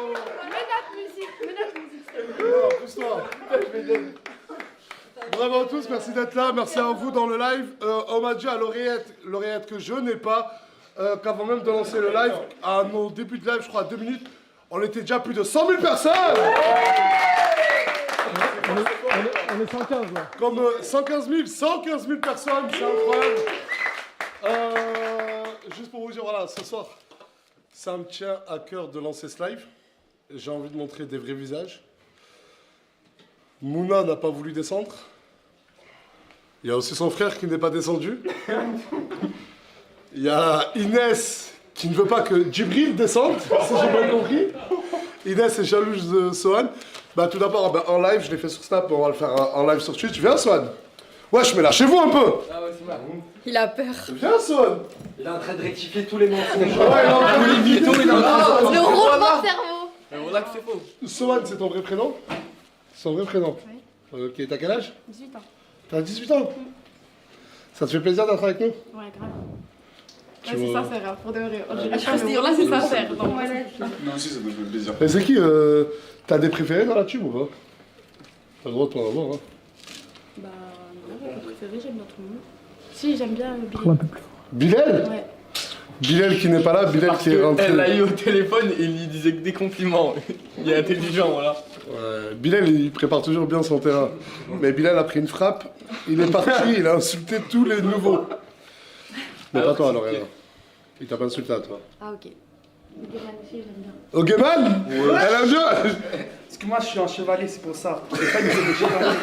Mets notre musique. Non, pousse-toi. Bravo à tous, merci d'être là, merci à vous dans le live. On m'a dit à l'oreillette que je n'ai pas, qu'avant même de lancer le live, à nos débuts de live, je crois à 2 minutes, on était déjà plus de 100 000 personnes. On est 115 là. Comme 115 000 personnes, c'est incroyable. Juste pour vous dire, voilà, ce soir, ça me tient à cœur de lancer ce live. J'ai envie de montrer des vrais visages. Mouna n'a pas voulu descendre. Il y a aussi son frère qui n'est pas descendu. Il y a Inès qui ne veut pas que Djibril descende, si j'ai bien compris. Inès est jalouse de Sohan. Bah, tout d'abord, en live, je l'ai fait sur Snap, on va le faire en live sur Twitch. Viens, Sohan. Wesh, mais lâchez-vous un peu. Ah ouais, c'est mal. Il a peur. Viens, Sohan. Il est en train de rectifier tous les mensonges. Ouais, il est en train de Vito, il est en train de... Le roulement de cerveau. Mais voilà que c'est faux. Sohan, c'est ton vrai prénom? Son vrai prénom? Oui. Ok, t'as quel âge? 18 ans. T'as 18 ans? Ça te fait plaisir d'être avec nous? Ouais, grave. Tu Ouais, c'est vois- sincère, pour de vrai. Je peux se dire, là, c'est sincère. Donc, Nous aussi, ça nous fait plaisir. Et c'est qui? T'as des préférés dans la tube ou pas? T'as le droit de t'en avoir, hein? Bah, non, mon préféré, j'aime bien tout le monde. Si, j'aime bien Un peu plus. Bilal? Ouais. Bilal qui n'est pas là, Bilal Parce qui est rentré. qu'elle l'a eu au téléphone et il lui disait que des compliments. Il est intelligent, voilà. Bilal, il prépare toujours bien son terrain. Mais Bilal a pris une frappe, il est parti, il a insulté tous les nouveaux. Mais pas toi, Lorena. Il t'a pas insulté à toi. Ah, ok. Guéman aussi, j'aime bien. Ogeman? Elle aime bien? Parce que moi je suis un chevalier, c'est pour ça. J'ai pas une idée de chevalier.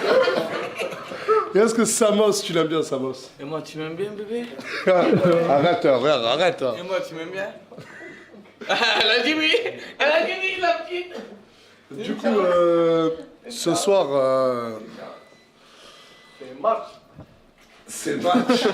Et est-ce que Samos, tu l'aimes bien, Samos? Et moi, tu m'aimes bien, bébé? Arrête, frère, arrête. Et moi, tu m'aimes bien? Elle a dit oui! Elle a dit oui, la petite! Du coup, ce soir, c'est match.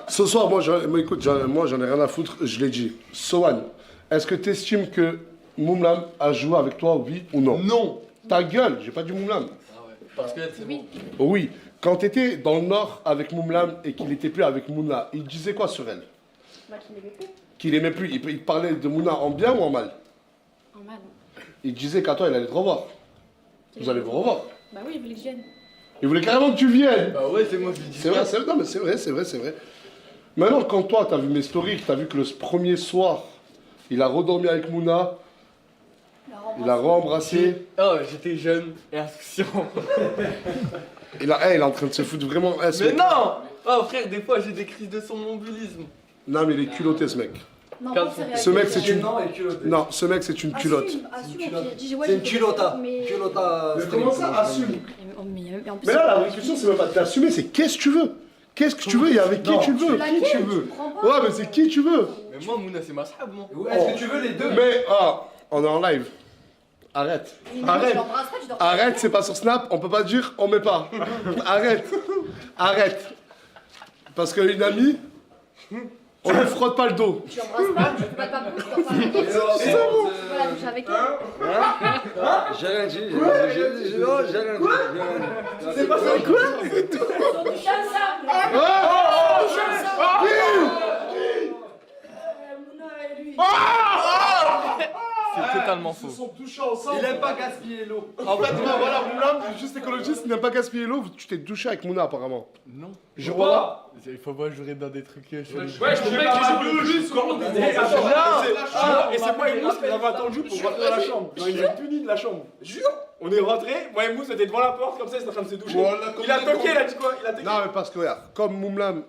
Ce soir, moi, écoute, moi, j'en ai rien à foutre, je l'ai dit. Sohan, est-ce que tu estimes que Moumlam a joué avec toi, oui ou non? Non! Ta gueule, j'ai pas dit Moumlam. Ah ouais, parce que c'est bon. Oui, quand tu étais dans le nord avec Moumlam et qu'il n'était plus avec Mouna, il disait quoi sur elle? Bah, qui m'aimait plus. Qu'il aimait plus. Il parlait de Mouna en bien ou en mal? En mal. Il disait qu'à toi, il allait te revoir. Vous allez vous revoir. Bah oui, il voulait que je vienne. Il voulait carrément que tu viennes. Bah ouais, c'est moi qui dis C'est vrai, non, mais c'est vrai. Maintenant, quand toi, t'as vu mes stories, t'as vu que le premier soir, il a redormi avec Mouna, il a re-embrassé, Oh, j'étais jeune et insouciant. il est en train de se foutre vraiment. Mais non! Oh frère, des fois j'ai des crises de somnambulisme. Non, mais il est culotté, ce mec. Non, Quand- pas sérieux. Ce mec, c'est une. Non, et culotté. Non, ce mec, c'est une culotte. Assume, C'est une culotta. Mais... Culotta. Comment ça, assume? Mais en plus, Mais là, la vraie question, c'est même pas de t'assumer, c'est qu'est-ce que tu veux? Qu'est-ce que tu veux et avec qui tu veux? laquelle, Qui tu veux? comprends pas. Ouais, mais c'est qui tu veux? Mais moi, Mouna, c'est ma sahab, moi. Est-ce que tu veux les deux? Mais, on est en live. Arrête. Arrête. Arrête, c'est pas sur Snap, on peut pas dire on met pas. Arrête. Parce qu'une amie, on lui frotte pas le dos. Tu embrasses pas, tu fais pas ta bouche, tu embrasses avec elle. Tu vas la toucher avec elle. J'ai rien dit. Non, j'ai rien dit. C'est pas ça quoi? C'est totalement Ils se faux. sont touchés ensemble. Il aime pas gaspiller l'eau. En fait, voilà, Mouna, juste écologiste, il n'aime pas gaspiller l'eau. Tu t'es douché avec Mouna apparemment. Non. Je vois là. Il faut pas jurer dans des trucs chelous. Ouais, je mec qui joue juste Et c'est moi et Mousse qui l'avons attendu pour rentrer dans la chambre. Non, il est puni de la chambre. Jure. On est rentré, moi et Mousse était devant la porte comme ça, il était en train de se doucher. Il a toqué, il a dit quoi? Il a toqué. Non, mais parce que regarde, comme Moumlam,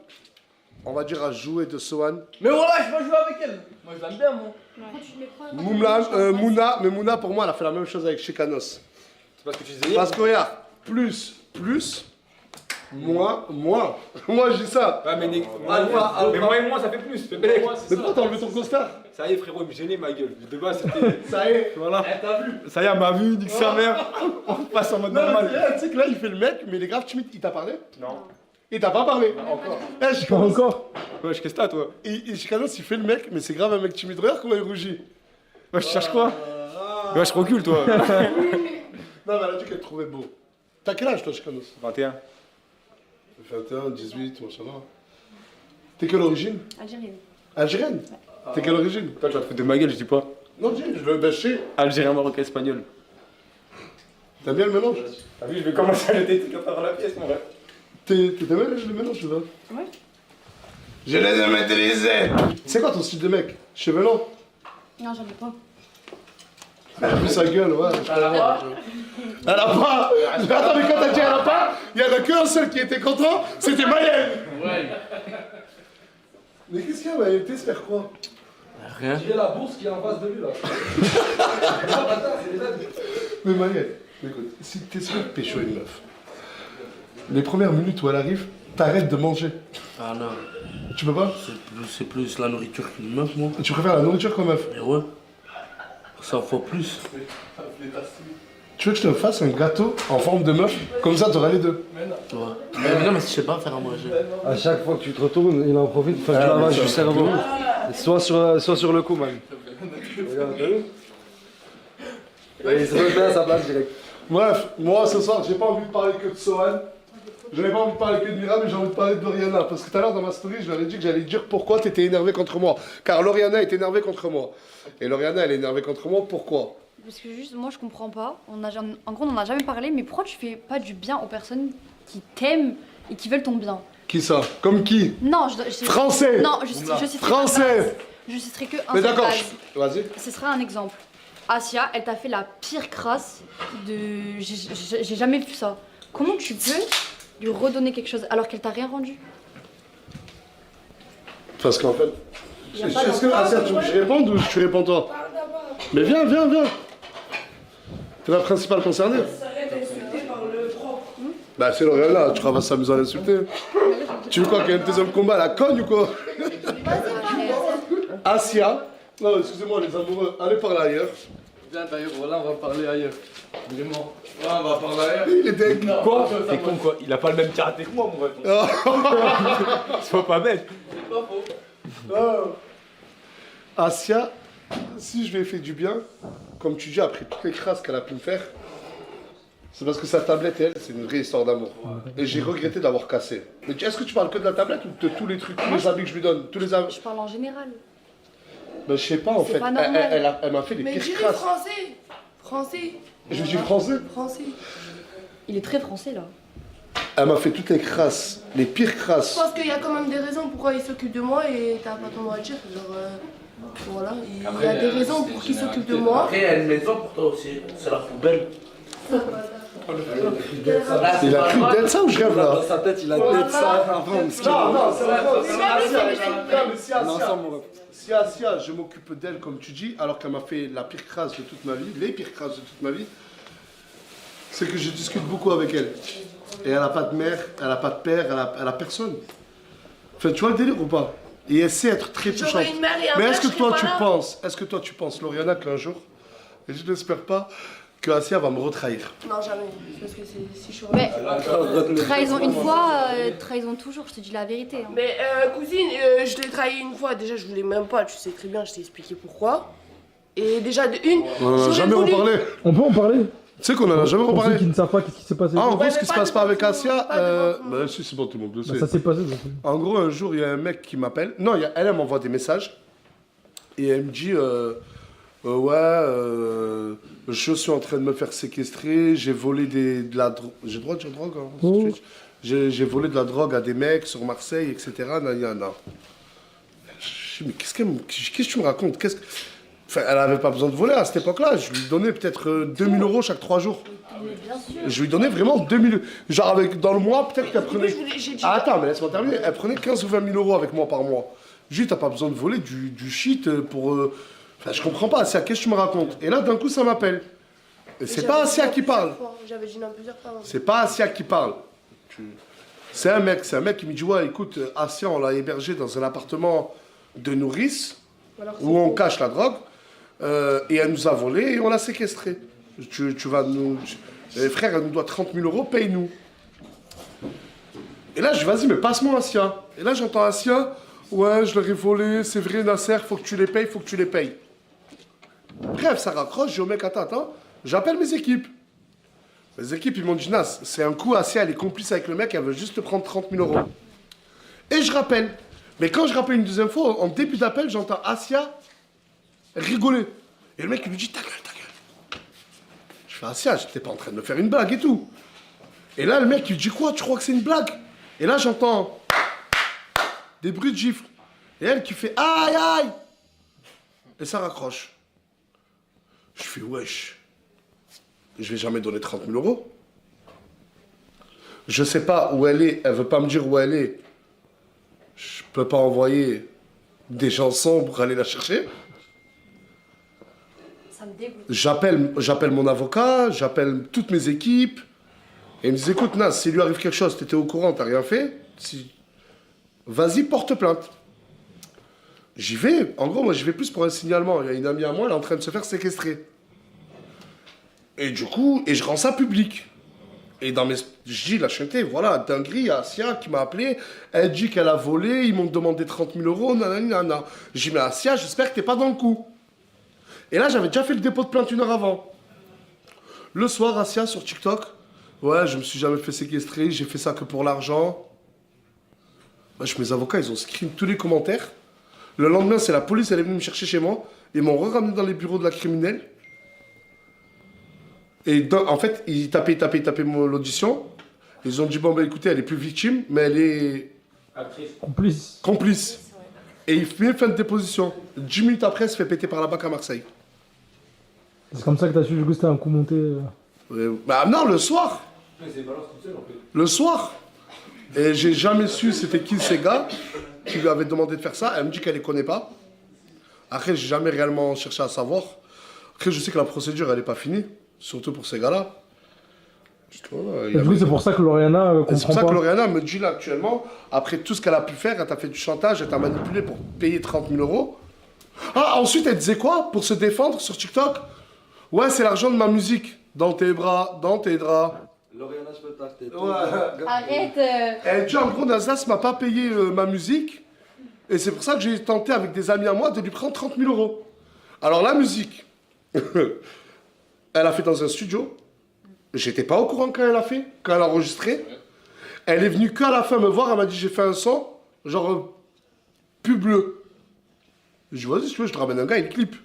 on va dire, a joué de Sohan. Mais voilà, je vais jouer avec elle. Moi, je l'aime bien, moi. Moumlam, Mouna, pour moi, elle a fait la même chose avec Chikanos. C'est parce que tu disais. Parce que regarde, plus, moi, je dis ça. Ouais, mais Alpha. moi et moi, ça fait plus. Fais belle. Mais pourquoi t'as enlevé ton costard? Ça y est, frérot, il me gênait ma gueule. De base, c'était. Ça y est. Voilà. Ça y est, elle m'a vu, nique sa mère. On passe en mode Non, mais normal. tu sais que là, il fait le mec, mais il est grave timide. Il t'a parlé? Non. Il t'a pas parlé. Encore. Eh, Chikanos. Wesh, qu'est-ce que t'as, toi? Et Chikanos, il fait le mec, mais c'est grave un mec timide. Regarde comment il rougit. Wesh, tu cherches quoi? Wesh, recule, toi. Non, mais elle a dit qu'elle te trouvait beau. T'as quel âge, toi, Chikanos? 21. 21, 18, machallah. T'es quelle origine? Algérienne. Algérienne? T'es quelle origine? Toi, tu vas te foutre de ma gueule, je dis pas. Non, dis, je veux bêcher. Algérien, marocain, espagnol. T'aimes bien le mélange? T'as vu, je vais commencer à jeter des trucs à travers la pièce, mon rêve. T'aimes bien le mélange, tu vois? Ouais. Je les ai maîtrisés. C'est quoi ton style de mec? Cheveux longs? Non, j'en ai pas. Elle a vu sa gueule, ouais. Elle a pas. Attends, mais quand t'as dit elle a pas, il y en a qu'un seul qui était content, c'était Mayenne. Ouais. Mais qu'est-ce qu'il y a, Mayenne? T'espères quoi? Rien. J'ai la bourse qui est en face de lui là. Mais Mayenne, écoute, si t'espères pécho une meuf, les premières minutes où elle arrive, t'arrêtes de manger. Ah non, Tu peux pas? c'est plus la nourriture qu'une meuf, moi. Tu préfères la nourriture qu'une meuf? Mais ouais. 100 fois plus. Tu veux que je te fasse un gâteau en forme de meuf? Comme ça, t'auras les deux. Ouais. Mais non, mais je sais pas faire à manger. À chaque fois que tu te retournes, il en profite pour faire du lavage du cerveau. Soit sur le coup, man. Regarde, t'as vu? Il se remet à sa place direct. Bref, moi ce soir, j'ai pas envie de parler que de Sohan. J'avais pas envie de parler que de Mira, mais j'ai envie de parler de Lauriana. Parce que tout à l'heure dans ma story, je leur ai dit que j'allais dire pourquoi t'étais énervé contre moi. Car Lauriana est énervée contre moi. Et Lauriana, elle est énervée contre moi, pourquoi? Parce que juste, moi, je comprends pas. En gros, on en a jamais parlé, mais pourquoi tu fais pas du bien aux personnes qui t'aiment et qui veulent ton bien? Qui ça? Comme qui? Non, Français! Non, je citerai Français! Je citerai que un Mais seul d'accord, base. vas-y. Ce sera un exemple. Asia, elle t'a fait la pire crasse de... J'ai jamais vu ça. Comment tu peux lui redonner quelque chose alors qu'elle t'a rien rendu? Parce qu'en fait... Y a pas Est-ce que Asia, tu veux que je réponde ou tu réponds toi? Mais viens. T'es la principale concernée. Bah c'est Lauriana, tu vas s'amuser à l'insulter. Tu veux quoi, qu'il y ait un deuxième combat à la conne ou quoi? Asia... Non, excusez-moi les amoureux, allez par là ailleurs. Viens d'ailleurs, voilà, on va parler ailleurs. Vraiment. Ouais, on va parler ailleurs. Il est dingue. Quoi? T'es con quoi? Il a pas le même karaté que moi, mon rêve. Sois pas bête. Oh. Asia, si je lui ai fait du bien, comme tu dis, après toutes les crasses qu'elle a pu me faire, c'est parce que sa tablette, elle, c'est une vraie histoire d'amour. Et j'ai regretté d'avoir cassé. Mais est-ce que tu parles que de la tablette ou de tous les trucs, tous les habits que je lui donne, tous les Je parle en général. Ben, je sais pas en C'est fait. pas normal. Elle m'a fait les Mais pires dis-le crasses. français. Français. Je dis français. Français. Il est très français là. Elle m'a fait toutes les crasses, les pires Je crasses. pense qu'il y a quand même des raisons pourquoi il s'occupe de moi et t'as pas ton mot à dire. Genre, voilà, il y a des raisons pour qu'il s'occupe de moi. Après, il y a une maison pour toi aussi. C'est la poubelle. Il a cru d'être ça ou je rêve là? Dans sa tête, il a tête ça. Enfin, Non, c'est vrai. ensemble, mon ref. Si Asia, je m'occupe d'elle comme tu dis, alors qu'elle m'a fait la pire crasse de toute ma vie, les pires crasses de toute ma vie, c'est que je discute beaucoup avec elle. Et elle n'a pas de mère, elle n'a pas de père, elle a personne. Enfin, tu vois le délire ou pas? Et elle sait être très touchante. J'aurais une mère et un Mais père, est-ce que je toi serais tu pas là. penses, Lauriana, qu'un jour, et je n'espère pas, que Asia va me retrahir? Non, jamais. Parce que c'est si chaud. Mais trahison une fois, trahison toujours, je te dis la vérité. Hein. Mais cousine, je l'ai trahi une fois. Déjà, je voulais même pas. Tu sais très bien, je t'ai expliqué pourquoi. Et déjà, de une. On n'en a j'aurais jamais voulu- reparlé. On peut en parler? Tu sais qu'on n'en a jamais Pour ceux reparlé. qui ne savent pas qu'est-ce qui s'est passé. Ah, en Ouais, gros, mais ce qui se pas passe pas avec devant tout le Asia, monde, pas devant tout le monde. bah si, c'est bon, tout le monde le Bah, sait. ça s'est passé. de toute façon. En gros, un jour, il y a un mec qui m'appelle. Non, elle m'envoie des messages. Et elle me dit je suis en train de me faire séquestrer. J'ai volé de la drogue. J'ai le droit de dire drogue hein, Oh. tout de suite. J'ai volé de la drogue à des mecs sur Marseille, etc. Non. Je dis, mais qu'est-ce que tu me racontes? Enfin, elle n'avait pas besoin de voler à cette époque-là. Je lui donnais peut-être 2000 € chaque 3 jours. Mais bien sûr. Je lui donnais vraiment 2000. Genre, dans le mois, peut-être qu'elle prenait. J'ai dit. Ah, attends, mais laisse-moi terminer. Elle prenait 15 ou 20 000 € avec moi par mois. Je lui dis, t'as pas besoin de voler du shit pour. Enfin, je comprends pas, Asia, qu'est-ce que tu me racontes? Et là, d'un coup, ça m'appelle. Et c'est pas Asia qui parle. J'avais dit non plusieurs fois. C'est pas Asia qui parle. C'est un mec qui me dit, ouais, écoute, Asia, on l'a hébergé dans un appartement de nourrice Alors, où on cache la drogue. Et elle nous a volé et on l'a séquestré. Tu vas nous. Frère, elle nous doit 30 000 €, paye-nous. Et là, je dis, vas-y, mais passe-moi Asia. Et là, j'entends Asia, ouais, je leur ai volé, c'est vrai, Nasser, faut que tu les payes. Bref, ça raccroche, je dis au mec, attends, j'appelle mes équipes. Les équipes, ils m'ont dit, Nas, c'est un coup, Asia, elle est complice avec le mec, elle veut juste te prendre 30 000 €. Et je rappelle. Mais quand je rappelle une deuxième fois, en début d'appel, j'entends Asia rigoler. Et le mec, il lui dit, ta gueule, ta gueule. Je fais, Asia, j'étais pas en train de me faire une blague et tout. Et là, le mec, il lui dit, quoi, tu crois que c'est une blague? Et là, j'entends des bruits de gifles. Et elle qui fait, aïe, aïe. Et ça raccroche. Je fais, wesh, je vais jamais donner 30 000 euros. Je sais pas où elle veut pas me dire où elle est. Je peux pas envoyer des gens sombres aller la chercher. Ça me dégoûte. J'appelle mon avocat, j'appelle toutes mes équipes. Et ils me disent, écoute, Nas, s'il lui arrive quelque chose, t'étais au courant, t'as rien fait, vas-y, porte plainte. J'y vais. En gros, moi, j'y vais plus pour un signalement. Il y a une amie à moi, elle est en train de se faire séquestrer. Et du coup, je rends ça public. Et dans mes... Je dis, la chaîneté, voilà, dinguerie, il y a Asia qui m'a appelé, elle dit qu'elle a volé, ils m'ont demandé 30 000 euros, nanana. J'ai dit, mais Asia, j'espère que t'es pas dans le coup. Et là, j'avais déjà fait le dépôt de plainte 1 heure avant. Le soir, Asia, sur TikTok, ouais, je me suis jamais fait séquestrer, j'ai fait ça que pour l'argent. Mes avocats, ils ont screen tous les commentaires. Le lendemain, c'est la police, elle est venue me chercher chez moi. Ils m'ont ramené dans les bureaux de la criminelle. Et en fait, ils tapaient l'audition. Ils ont dit, bon, bah écoutez, elle est plus victime, mais elle est... Complice. Et il fait une déposition. 10 minutes après, elle se fait péter par la BAC à Marseille. C'est comme ça que t'as su que c'était un coup monté. Bah non, le soir. Le soir. Et j'ai jamais su c'était qui ces gars qui lui avaient demandé de faire ça. Elle me dit qu'elle les connaît pas. Après, j'ai jamais réellement cherché à savoir. Après, je sais que la procédure, elle est pas finie. Surtout pour ces gars-là. Et du coup, c'est pour ça que Lauriana comprend pas. C'est pour ça que Lauriana me dit là actuellement, après tout ce qu'elle a pu faire, elle t'a fait du chantage, elle t'a manipulé pour payer 30 000 euros. Ah, ensuite, elle disait quoi pour se défendre sur TikTok? Ouais, c'est l'argent de ma musique. Dans tes bras, dans tes draps. Lauriana, je peux t'acheter. Ouais. Arrête. Elle dit en gros, Nasdaq m'a pas payé ma musique. Et c'est pour ça que j'ai tenté avec des amis à moi de lui prendre 30 000 euros. Alors la musique, elle a fait dans un studio. J'étais pas au courant quand elle a fait, quand elle a enregistré. Elle est venue qu'à la fin me voir, elle m'a dit j'ai fait un son, genre pub bleu. Je dis vas-y si tu veux, je te ramène un gars, il clip.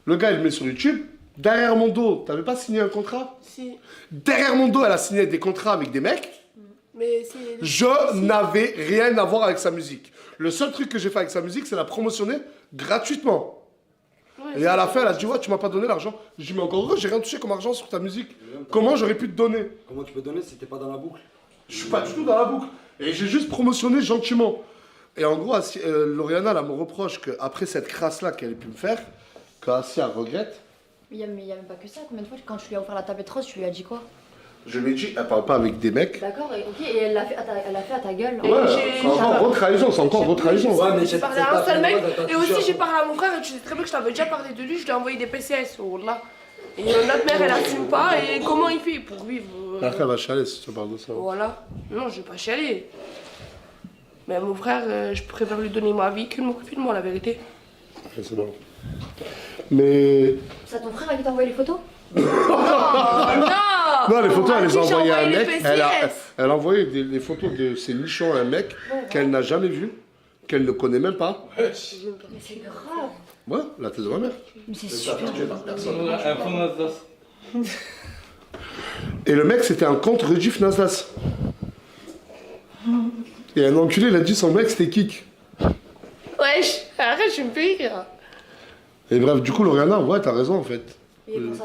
Le gars il le met sur YouTube. Derrière mon dos, t'avais pas signé un contrat? Si. Derrière mon dos, elle a signé des contrats avec des mecs. Mais c'est... Je n'avais rien à voir avec sa musique. Le seul truc que j'ai fait avec sa musique, c'est la promotionner gratuitement. Ouais, et à la fin, elle a dit ouais, tu m'as pas donné l'argent. Je dis mais encore heureux, j'ai rien touché comme argent sur ta musique. Comment j'aurais pu te donner? Comment tu peux donner si t'es pas dans la boucle? Je suis pas du tout dans la boucle. Et j'ai juste promotionné gentiment. Et en gros, Lauriana, elle me reproche qu'après cette crasse-là qu'elle ait pu me faire, qu'Asia regrette. Mais il y a même pas que ça. Combien de fois, quand tu lui as offert la tablette rose, tu lui as dit quoi? Je lui ai dit, elle parle pas avec des mecs. D'accord, ok, et elle l'a fait à ta gueule. Ouais, c'est encore votre trahison, c'est encore votre trahison. Ouais, mais j'ai parlé à un seul mec, et aussi j'ai parlé à mon frère, et tu sais très bien que je t'avais déjà parlé de lui, je lui ai envoyé des PCS, là. Et notre mère, elle assume pas, et comment il fait pour vivre Après, elle va chialer si tu parles de ça. Voilà. Non, je vais pas chialer. Mais mon frère, je préfère lui donner ma vie que de m'occuper de moi, la vérité. Ouais, c'est bon. Mais... C'est ton frère qui t'a envoyé les photos? Non, non, les photos, elle les a envoyées à un mec. PCS. Elle a envoyé les photos de ses nichons à un mec qu'elle n'a jamais vu, qu'elle ne connaît même pas. Mais c'est grave. Ouais, la thèse de ma mère. Mais c'est super. Et le mec, c'était un compte Rediff Nasdaq. Et un enculé, il a dit son mec, c'était Kik. Wesh, arrête, je me fais rire. Et bref, du coup, Lauriana, ouais, t'as raison en fait.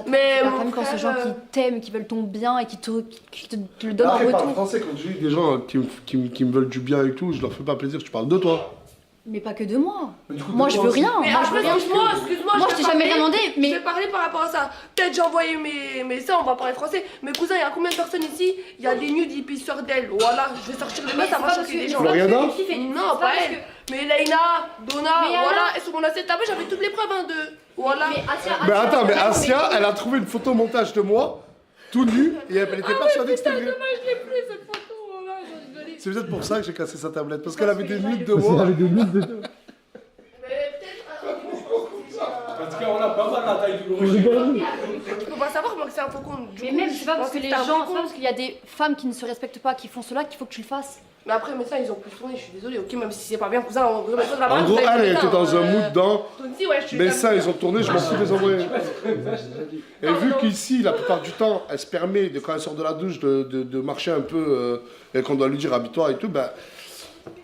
Mais mon quand ces frère, gens qui t'aiment, qui veulent ton bien et qui te le donnent en Après, parle retour. français, quand je dis des gens qui me veulent du bien et tout, je leur fais pas plaisir, tu parles de toi. Mais pas que de moi. Mais du coup, Moi, de je toi veux aussi. rien. Mais Moi, je veux rien. excuse-moi, Moi, je t'ai jamais demandé, Je mais. vais parler par rapport à ça. Peut-être j'ai envoyé mes ça, on va parler français. Mais cousin, il y a combien de personnes ici? Il y a des nudes, ils pissent sur d'elle. Voilà, je vais sortir les mains, ça va choquer les gens. Lauriana Non, pas elle. Mais Leïna, Donna, voilà. Et sur mon assiette à j'avais toutes les preuves, hein, de. Voilà. Mais attends, mais Asia, elle a trouvé une photo montage de moi, tout nu, et elle était persuadée que c'était vrai. Dommage, je l'ai plus cette photo. Voilà, j'ai rigolé. C'est peut-être pour ça que j'ai cassé sa tablette, parce qu'elle avait des nudes de Parce qu'il moi. avait des nudes de toi. Mais peut-être. En tout cas, on a pas mal la taille du Je l'origine. rigole. Tu peux pas savoir, moi, que c'est un faucon. Mais même, c'est pas parce que les gens. C'est pas parce qu'il y a des femmes qui ne se respectent pas, qui font cela, qu'il faut que tu le fasses. Mais après, mes seins, ils ont plus tourné, je suis désolée, ok, même si c'est pas bien, cousin, on remet ça de la En barre, gros, vous avez elle fait était ça, dans un mood dans. Donc, si, ouais, je suis Mes la- seins, ils ont tourné, je m'en fous de les envoyer. Et vu Pardon. qu'ici, la plupart du temps, elle se permet, quand elle sort de la douche, de marcher un peu, et qu'on doit lui dire habille-toi et tout, ben.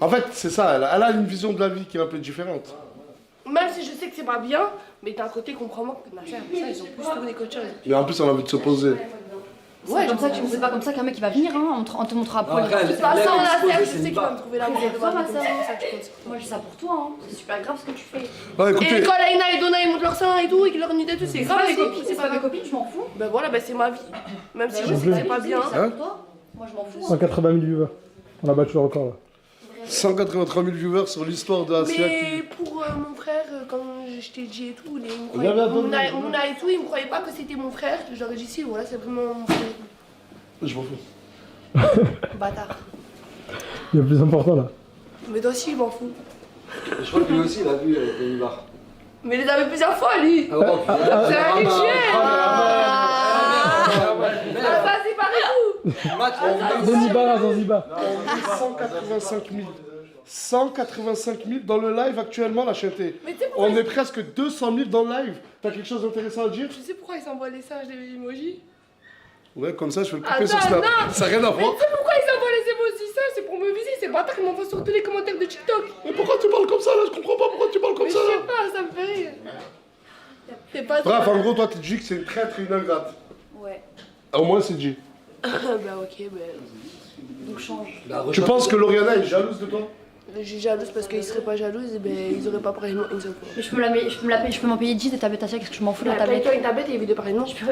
En fait, c'est ça, elle a une vision de la vie qui est un peu différente. Même si je sais que c'est pas bien, mais d'un côté, comprends-moi que ma sœur, ça, ils ont plus tourné qu'autre chose. Mais en plus, elle a envie de se poser. Ouais, c'est pas comme ça qu'un mec il va venir, hein. On te montrera après. après, De toute façon, elle la exposée, sœur, je c'est sais une qu'il va barre. me trouver l'amour de Toi, ma ma vie, sœur. c'est ça que je compte. Moi je dis ça pour toi, hein. C'est super grave ce que tu fais. Ouais, écoutez, Et quand Laina et Donna ils montent leur sein et tout, et qu'ils leur nident et tout, c'est C'est grave pas les mes copines, copines, c'est pas mes copines, je m'en fous. Ben voilà, ben c'est ma vie. Même si je sais que c'est pas bien. C'est pour toi. Moi je m'en fous. 180 000 viewers. On a battu le record là. 183 000 viewers sur l'histoire de Asia Mais qui. pour mon frère, quand je t'ai dit et tout, il me Regarde, croyait, attends, Mouna et tout, il me croyait pas que c'était mon frère. J'aurais dit si, voilà, c'est vraiment mon frère. Je m'en fous. Bâtard. Il y a plus important là. Mais toi aussi, il m'en fout. Je crois que lui aussi, il a vu Neymar. Mais il les avait plusieurs fois, lui. Ah bon C'est un rituel. Vas-y, parlez-vous. Zanzibar à Zanzibar. On est 185 000. 185 000 dans le live actuellement, la chété. Mais tu sais pourquoi, On est presque 200 000 dans le live. T'as quelque chose d'intéressant à dire? tu sais pourquoi ils s'envoient les singes des emojis? Ouais, comme ça, je vais le couper Attends, sur Snap. non. Ça n'a rien à Mais voir. tu sais pourquoi ils envoient les emojis singes? C'est pour me viser, c'est bâtard qui m'envoie sur tous les commentaires de TikTok. Mais pourquoi tu parles comme ça là? Je comprends pas pourquoi tu parles comme Mais je ça. sais pas, ça me fait rire. C'est pas Bref, en gros, toi, tu dis que c'est une traître et une ingrate. Ouais. Au moins, c'est dit. Bah ok, Donc change. Tu penses que Lauriana est jalouse de toi? je suis jalouse parce qu'ils seraient pas jalouses, et ben ils auraient pas pris une seule fois. Mais je peux m'en payer 10 des tablettes à qu'est-ce que je m'en fous de la Paye-toi tablette. une tablette et évite de parler de nom. En français!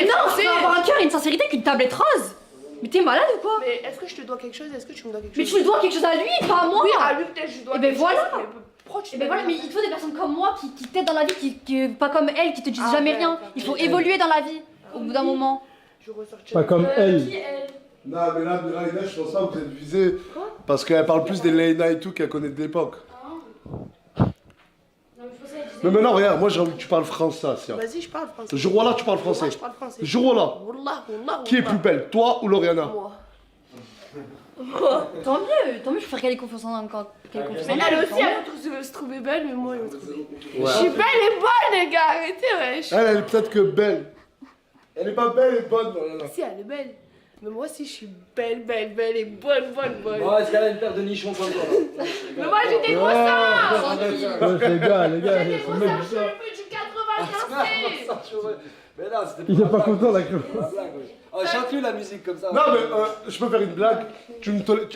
Non, je peux avoir un cœur et une sincérité qu'une tablette rose. Mais t'es malade ou quoi? Mais est-ce que je te dois quelque chose? Est-ce que tu me dois quelque Mais chose? tu le dois quelque chose à lui, pas à moi. Oui, à lui peut-être je dois Eh ben quelque voilà. chose, mais pourquoi tu Et ben voilà, mais il te faut des personnes comme moi qui t'aident dans la vie, pas comme elle, qui te disent Ah, jamais ouais, rien. d'accord. Il faut évoluer dans la vie, au bout d'un moment. Je ressortirai. Pas comme elle. Non, mais là, Laina, je pense pas que vous êtes visé. Parce qu'elle parle plus des Laina et tout qu'elle connaît de l'époque. Mais maintenant, regarde, moi j'ai envie que tu parles français, Asia. Vas-y, je parle français. Jour là, tu parles français. Wallah, je parle français. Jour là. Wallah, wallah, Qui est wallah. plus belle, toi ou Lauriana? Moi. Tant mieux, je préfère qu'elle ait confiance en qu'elle ait confiance en Mais elle. elle aussi, tant mieux. elle se trouvait belle, mais moi, elle me trouvait. Ouais. Je suis belle et bonne, les gars, arrêtez, wesh. Elle est peut-être que belle. Elle est pas belle et bonne, Lauriana. Si, elle est belle. Mais moi aussi, je suis belle et bonne. Bon, est-ce qu'elle a une paire de nichons comme toi là? Mais moi, j'ai des gros seins. Ouais, les gars, J'ai des faut gros mettre seins, du je suis ça. le plus du 95. Mais là, c'était Il est pas content là. la blague, ouais. Oh, chante-lui la musique comme ça. Non, mais je peux faire une blague.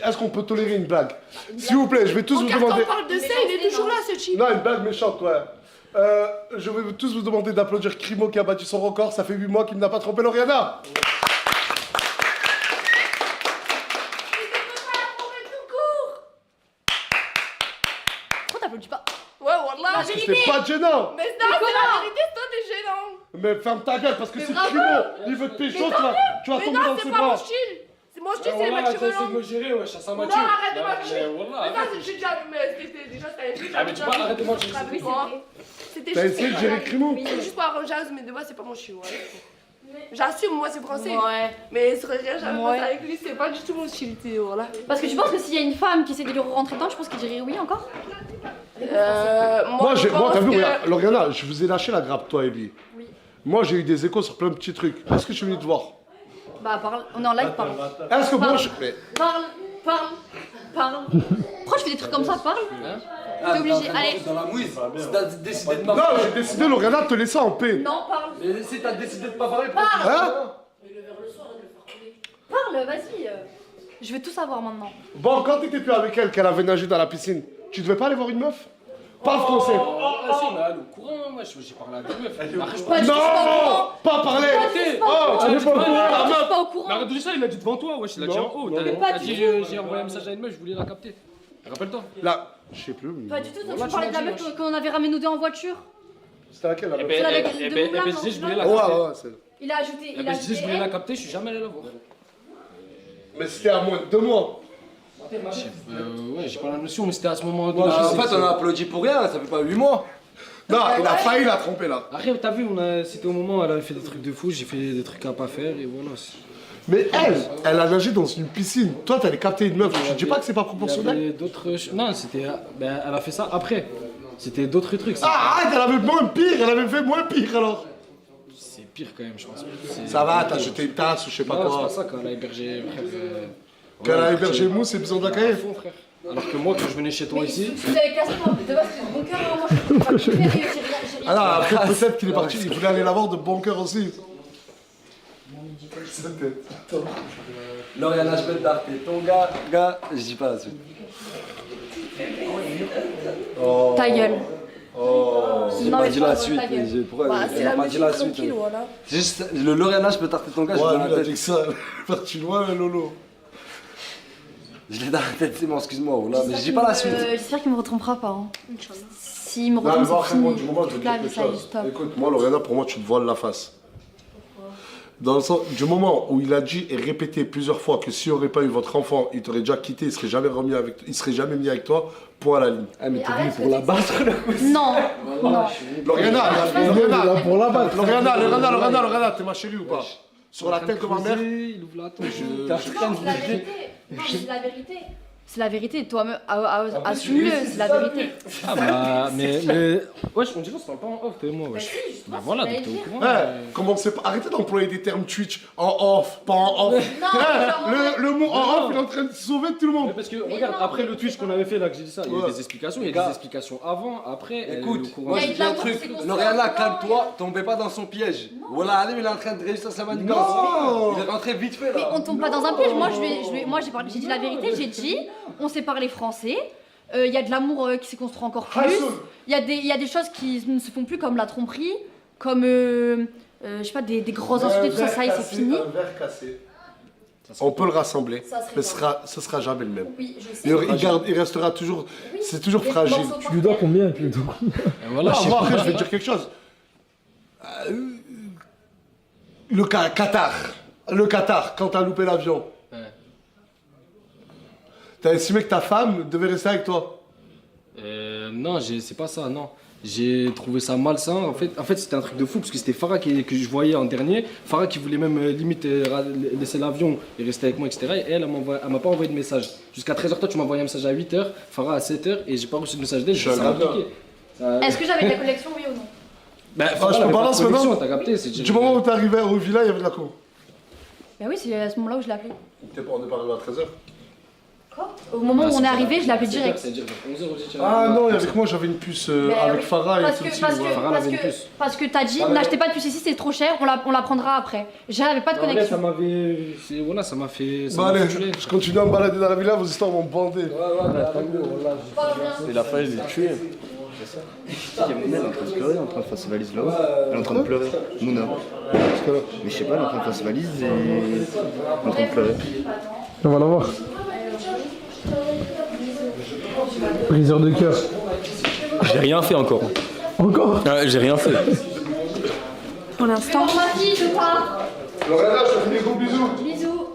Est-ce qu'on peut tolérer une blague? S'il vous plaît, je vais tous vous Quand demander. on parle de ça, il est toujours là, ce type. Non, une blague méchante, ouais. Je vais tous vous demander d'applaudir Crimo qui a battu son record. Ça fait 8 mois qu'il n'a pas trompé Lauriana. Pourquoi t'applaudis pas? Ouais, wallah. C'était pas gênant. Mais non, c'est la vérité, toi, t'es gênant. Mais ferme ta gueule parce que si bravo. Crimo il veut te pécho, tu vas Mais tomber non, dans c'est ses pas mon bras. style. C'est mon style, Ouais, c'est les voilà, mecs tu essaies de cheveux me longs. gérer, wesh, ça Non, m'a tué. arrête de m'en tuer. Wallah, Mais ça, arrête. j'ai déjà déjà, c'était un truc. Ah, mais tu parles, arrête de mentir. C'était quoi? C'était T'as juste essayé de gérer Crimo? C'était juste pour arranger, mais de moi, c'est pas mon style, ouais. J'assume, moi, c'est français. Ouais. Mais ce serait rien, jamais Ouais. passé avec lui, c'est pas du tout mon style, voilà. Parce que tu penses que s'il y a une femme qui essaie de lui rentrer dedans, tu penses qu'il dirait oui encore? Moi, je t'as pense vu, que- regarde, Lauriana, je vous ai lâché la grappe, toi et lui. Oui. Moi, j'ai eu des échos sur plein de petits trucs. Est-ce que tu es venu te voir? Bah parle, on est en live, parle. Est-ce que moi, Parle. je. Mais- Parle. Pourquoi tu fais des trucs comme ça, parle? T'es obligé, allez. Dans la mouise. Si t'as décidé de Non, marcher. j'ai décidé, Lauriana, de te laisser en paix. Non, parle. Mais si t'as décidé de pas parler, Hein? Parle, vas-y. Je veux tout savoir maintenant. Bon, quand t'étais plus avec elle, qu'elle avait nagé dans la piscine, tu devais pas aller voir une meuf? Parle français. Ah, si, mais elle est au courant, moi, j'ai parlé à des meufs. Arrête, je Pas du tout, Non! Pas parler! Arrêtez. Oh, tu Ah, veux pas tu le peux voir, pas. la Je suis meuf! pas au Mais courant. arrête de dire ça, il l'a dit devant toi, wesh, il l'a dit en haut. Non, pas T'as du dit, tout. j'ai envoyé un message à une meuf, je voulais la capter. Rappelle-toi. Là, je sais plus. mais- Pas du tout, toi, Voilà, tu parlais de la tu m'as meuf dit, qu'on avait ramené nous deux en voiture. C'était laquelle la Eh meuf? ben, C'est la eh de ben, Moulin, je non, disais, je voulais non. la Ouais, capter. ouais, c'est. Il a ajouté, Eh il a ben, je disais, je voulais ajouté. la capter, je suis jamais allé la voir. Mais c'était à moins de 2 mois. Ouais, j'ai pas la notion, mais c'était à ce moment de en fait, on a applaudi pour rien, ça fait pas 8 mois. Non, il a failli la tromper là. Après, t'as vu, c'était au moment où elle avait fait des trucs de fou, j'ai fait des trucs à pas faire et voilà. Mais elle a nagé dans une piscine. Toi, t'allais capter une meuf. Je dis pas que c'est pas proportionnel. Il y avait d'autres... Non, c'était... Ben, elle a fait ça après. C'était d'autres trucs. Ah, arrête, elle avait moins pire. Elle avait fait moins pire alors. C'est pire quand même, je pense. Ça va, t'as jeté une tasse ou je sais pas Non, quoi. c'est pas ça quand elle a hébergé, frère. Quand elle a hébergé Mousse, c'est besoin d'Akaï. Frère. Alors que moi, quand je venais chez toi ici... Vous avez classé moi, de base c'est bon cœur, moi je pas kiffé, j'ai rien. Ah non, après peut-être qu'il est parti, il voulait aller la voir de bon cœur aussi. Lauriana, je peux t'arrêter. Ton gars, je dis pas la suite. Ta gueule. J'ai Non, pas mais dit toi, la ta suite. gueule. Pourquoi Bah, j'ai c'est la pas dit musique la suite? tranquille, voilà. C'est juste le Lauriana, je peux tarter ton gars, je l'ai Ouais, dans lui, il la a dit tête. que ça, parti loin, Lolo. Je l'ai dans la tête, c'est bon, excuse-moi. Voilà, mais je dis pas la suite. J'espère qu'il me retrompera pas. Hein. S'il me Non, mais retrompe, moi, c'est après, moi, fini. du moment où je Toute veux la dire vie, quelque ça y est, chose. stop. Écoute, moi, Lauriana, pour moi, tu te voiles la face. Dans le sens, du moment où il a dit et répété plusieurs fois que s'il n'y aurait pas eu votre enfant, il t'aurait déjà quitté, il serait jamais remis avec, il serait jamais mis avec toi, point à la ligne. Ah, mais t'es venu arrête, pour la battre, là. Non, non. Lauriana, Là pour la balle. Lauriana, t'es ma chérie ou pas? Sur la tête de ma mère. Il ouvre la tête. Non, c'est la vérité. Non, mais c'est la vérité. C'est la vérité, toi-même, assume-le, c'est la vérité. Ah bah, mais. Wesh, on dirait qu'on se parle pas en off, toi et moi, wesh. Bah voilà, t'es au courant. Commencez pas, arrêtez d'employer des termes Twitch en off, pas en off. Non, Le mot en off, il est en train de sauver tout le monde. Mais parce que, regarde, non, après le Twitch qu'on avait fait là, que j'ai dit ça, il y a eu Ouais. des explications, il y a des explications avant, après. elle est Écoute, au courant. moi Il y je a dis de un l'amour, truc. c'est construit Lauriana, en calme-toi, tombez pas dans son piège. Voilà, Ali, il est en train de réussir sa manigance. Non. Il est rentré vite fait Mais là. on tombe pas dans un piège. Moi, j'ai dit la vérité. J'ai dit, on sait parler français. Il y a de l'amour qui s'est construit encore plus. Il y a des choses qui ne se font plus comme la tromperie, comme je sais pas des gros insultes, tout ça, ça y est, c'est fini. Un verre cassé. On peut le rassembler, Ça serait mais ce sera jamais le même. Oui, je sais. Il restera toujours, c'est toujours Des fragile. morceaux Tu lui dois combien plutôt? Et voilà, Non, je sais moi pas. après je vais te dire quelque chose. Le Qatar, quand t'as loupé l'avion. Ouais. T'as estimé que ta femme devait rester avec toi. Non, c'est pas ça, non. J'ai trouvé ça malsain. En fait c'était un truc de fou parce que c'était Farah que je voyais en dernier. Farah qui voulait même limite laisser l'avion et rester avec moi, etc. Et elle m'a pas envoyé de message. Jusqu'à 13h, toi tu m'as envoyé un message à 8h, Farah à 7h et j'ai pas reçu de message d'elle. Je Ça suis m'a un gars. piqué. Ça- Est-ce que j'avais de la collection, oui ou non? Bah, je Farah, te elle avait balance pas de connexion, maintenant. t'as capté, c'est Du moment où t'es arrivé au villa, il y avait de la con. Bah oui, c'est à ce moment-là où je l'ai appelé. On est pas arrivé à 13h. Quoi? Au moment où on est arrivé, je l'ai appelé direct. C'est-à-dire vers 11h aussi. tu Ah vois. non, avec moi j'avais une puce Mais avec oui, Farah et parce tout que, aussi. parce que, ouais. Farah, elle avait une puce. parce que t'as dit, n'achetez pas de puce ici, c'est trop cher, on la prendra après. J'avais pas de En vrai, connexion. ça m'avait. Voilà, ça m'a fait. Ça Bon m'a allez, fait tuer. je continue à me balader dans la villa, vos histoires vont me bander. Et la fin, il est tué. Il y a Mouna, elle est en train de pleurer, en train de faire ses valises là-haut. Elle est en train de pleurer. Mouna. Mais je sais pas, elle est en train de faire ses valises et. Elle est en train de pleurer. On va la voir. Briseur de cœur. J'ai rien fait encore. Encore? J'ai rien fait. Pour l'instant. Ma fille, je pars. Lorena, je te fais des gros bisous. Bisous.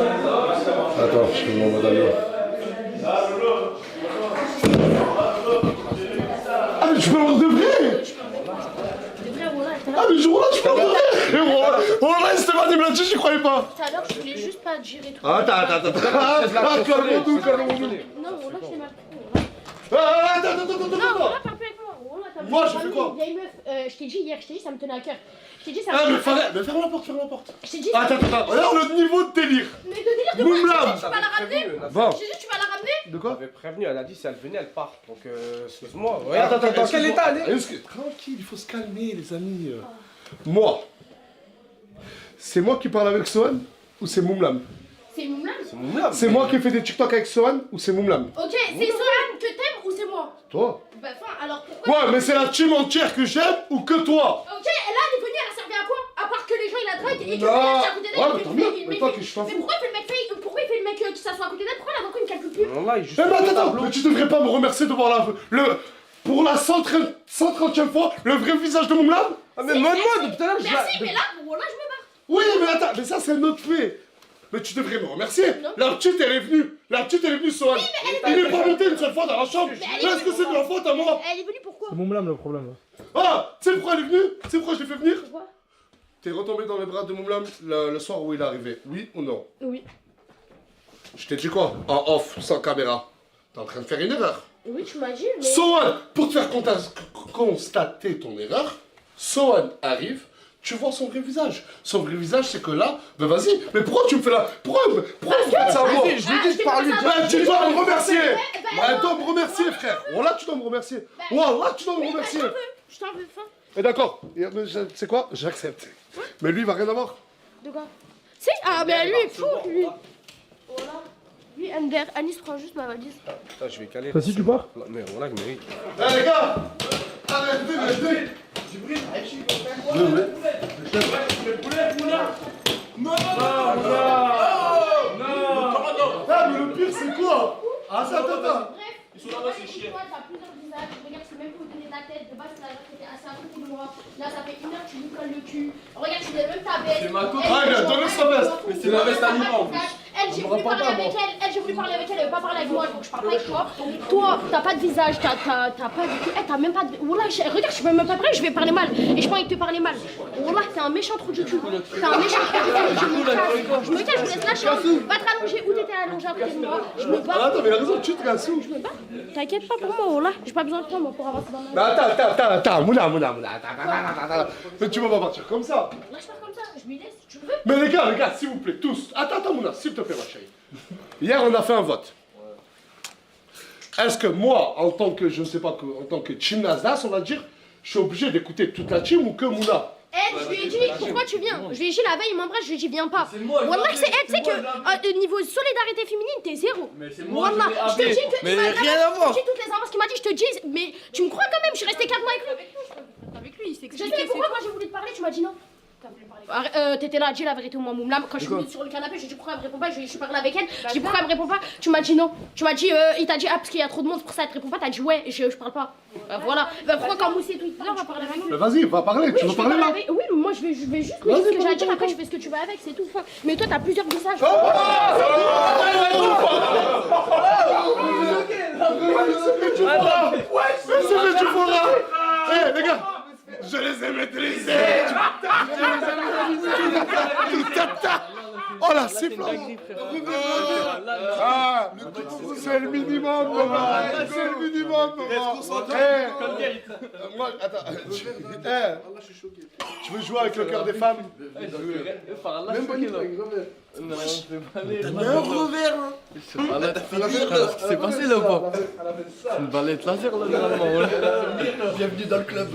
Attends, je te demande d'aller. Ah mais je peux avoir de vrai. Ah mais je roule, je peux avoir de vrai. Oh là, Stéphane il me l'a dit, j'y croyais pas. Tout à l'heure, je voulais juste pas gérer tout. Attends. Calme-nous. Non, voilà, c'est ma Attends. Non, voilà, parle plus avec moi. Voilà, t'as Moi, vu, j'ai fait une quoi vieille meuf, je t'ai dit hier, ça me tenait à cœur. Je t'ai dit, ça me Ah tenait mais à cœur. ferme la porte. Je t'ai dit, Attends. Regarde le niveau de délire. mais de délire de quoi? Moumlam. Tu vas la ramener? Bon. Je t'ai dit, tu vas la ramener? De quoi? J'avais prévenu, elle a dit si elle venait, elle part. Donc, excuse-moi. Attends, Dans quel état elle est? Tranquille, il faut se calmer, les amis. Moi, c'est moi qui parle avec Sohan ou c'est Moumlam? C'est Moumlam? C'est moi qui fais des TikTok avec Sohan ou c'est Moumlam? Ok, c'est Sohan que t'aimes ou c'est moi? Toi? Bah, enfin, alors pourquoi? Ouais, mais c'est la team entière que j'aime ou que toi? Ok, et là, elle est venue, elle a servi à quoi? À part que les gens ils la draguent et que Non. lui reste à côté d'elle. Ouais, il mais fait- tant mieux. il- Mais toi, que je t'en Mais fous. pourquoi il fait le mec qui s'assoit à côté d'elle? Pourquoi la voix il me calcule plus? Non, là, il juste. Eh ben attends, mais tu devrais pas me remercier de voir pour la 130e fois, le vrai visage de Moumlam? Ah, mais moi, depuis tout à l'heure, je Merci, mais là, voilà, je me barre. Oui, mais attends, mais ça c'est un autre fait. Mais tu devrais me remercier. La petite, elle est venue. La petite, elle est venue, Sohan. Il n'est pas monté une seule fois dans la chambre. Est-ce que c'est de la faute à moi? Elle est venue pourquoi? C'est Moumlam le problème. Ah, tu sais pourquoi elle est venue? Tu sais pourquoi je l'ai fait venir? Pourquoi? T'es retombé dans les bras de Moumlam le soir où il est arrivé. Oui ou non? Oui. Je t'ai dit quoi? En off, sans caméra. T'es en train de faire une erreur. Oui, tu m'as dit, mais... Sohan, pour te faire constater ton erreur, Sohan arrive, tu vois son vrai visage. Son vrai visage, c'est que là, ben vas-y, mais pourquoi tu me fais la... Pourquoi vous faites ça? Je lui dis de parler de... Ben tu dois me remercier. Elle doit me remercier, frère. Wallah, tu dois me remercier. Wallah, tu dois me remercier. Je t'en veux, fin. Et d'accord, c'est quoi? J'accepte. Mais lui, il va rien avoir. De quoi? Si, ah ben lui, fou, lui. Voilà. Lui, Ender, Anis prend juste ma valise. Putain, je vais caler. Toi aussi tu pars? Mais voilà, mais oui. Eh les gars, arrêtez. Ah, mais le pire, c'est quoi? Ah, ça, attends. Ils sont là-bas, c'est chiant. Toi, t'as plusieurs visages. Regarde, je sais même pas où donner ta tête. De base, t'étais assez à côté de moi. Là, ça fait 1 heure que tu lui colles le cul. Regarde, tu donnes même ta veste. C'est ma copine. Ah, il a donné sa veste. Mais c'est la veste animale en plus. Elle, j'ai voulu parler avec elle. Elle veut pas parler avec moi. Donc, je parle pas avec toi. Toi, t'as pas de visage. T'as pas de cul. T'as même pas de. Wallah, regarde, je suis même pas prêt. Je vais parler mal. Et je pas envie de te parler mal. Wallah, t'es un méchant trou du cul. T'es un méchant trou du cul. Je me cache, je laisse la chambre. Va te rallonger où t'étais allongé à côté de moi. Je me bats. Attends, mais il a raison, tu te casses où? Je me bats. T'inquiète pas pour moi, Wallah. J'ai pas besoin de toi, moi, pour avancer dans ma vie. Mais attends, Mouna, attends. Mais tu vas pas partir comme ça. Là, je pars comme ça. Je m'y laisse si tu veux. Mais les gars, s'il vous plaît, tous. Attends, Mouna, s'il te plaît, ma chérie. Hier, on a fait un vote. Est-ce que moi, en tant que, je sais pas, en tant que Team Nasdaq, on va dire, je suis obligé d'écouter toute la team ou que Mouna? Je lui ai dit, pourquoi tu viens? Je lui ai dit la veille, il m'embrasse, je lui ai dit, viens pas. Wallah, c'est elle, tu sais que niveau solidarité féminine, t'es zéro. Mais c'est moi, Wallah, je te dis que. Mais rien à voir. Je te dis toutes les avances qu'il m'a dit, je te dis, mais tu me crois quand même, je suis restée 4 mois avec lui. Avec lui, il s'est Je sais, mais pourquoi quand j'ai voulu te parler, tu m'as dit non? T'étais là, dis la vérité au moins, Moumlam. Quand je suis venue sur le canapé, j'ai dit pourquoi elle me répond pas, je suis parlé avec elle, j'ai dit pourquoi elle me répond pas, tu m'as dit non. Tu m'as dit, il t'a dit ah parce qu'il y a trop de monde, c'est pour ça elle te répond pas, t'as dit ouais, je parle pas. Voilà, pourquoi quand Moussé et tout, on va parler avec lui. Mais vas-y, va parler, tu veux parler là? Oui, mais moi je vais juste me dire ce que j'ai à dire, après je fais ce que tu veux avec, c'est tout. Mais toi t'as plusieurs visages. C'est du fora. Eh les gars, je les ai maîtrisés. Oh la siffle. Ah, c'est le minimum, maman. C'est le minimum, maman. Moi, attends. Tu veux jouer avec le cœur des femmes? Même pas Non, t'as mis un gros verre, hein. Qu'est-ce qui s'est passé là ou pas? C'est une balette laser là, normalement. Bienvenue dans le club.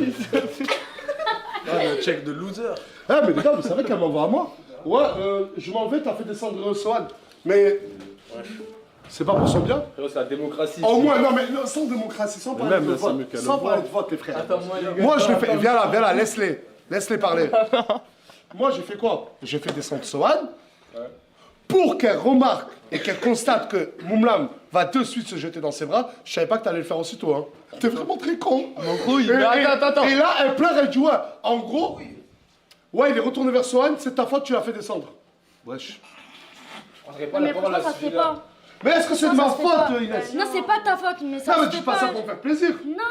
Ah, le check de loser. Ah, mais les gars, vous savez qu'elle m'envoie à moi? Ouais, je m'en vais, t'as fait descendre Sohan. Mais. C'est pas pour son bien? C'est la démocratie. Au moins, non, mais non, sans démocratie, sans parler de vote. Sans parler de vote, les frères. Moi, je le fais. Viens là, laisse-les. Laisse-les parler. Moi, j'ai fait quoi? J'ai fait descendre Sohan. Pour qu'elle remarque et qu'elle constate que Moumlam va de suite se jeter dans ses bras. Je savais pas que t'allais le faire aussitôt, hein. T'es vraiment très con. En gros, attends. Et là, elle pleure, elle dit ouais. En gros, ouais, il est retourné vers Sohan, c'est ta faute, tu l'as fait descendre. Wesh. Non, mais pourquoi ça se fait pas? Mais est-ce que c'est de ma faute, Inès? Non, c'est pas ta faute, mais ça Non, se mais fait dis pas ça pour me faire plaisir. Non,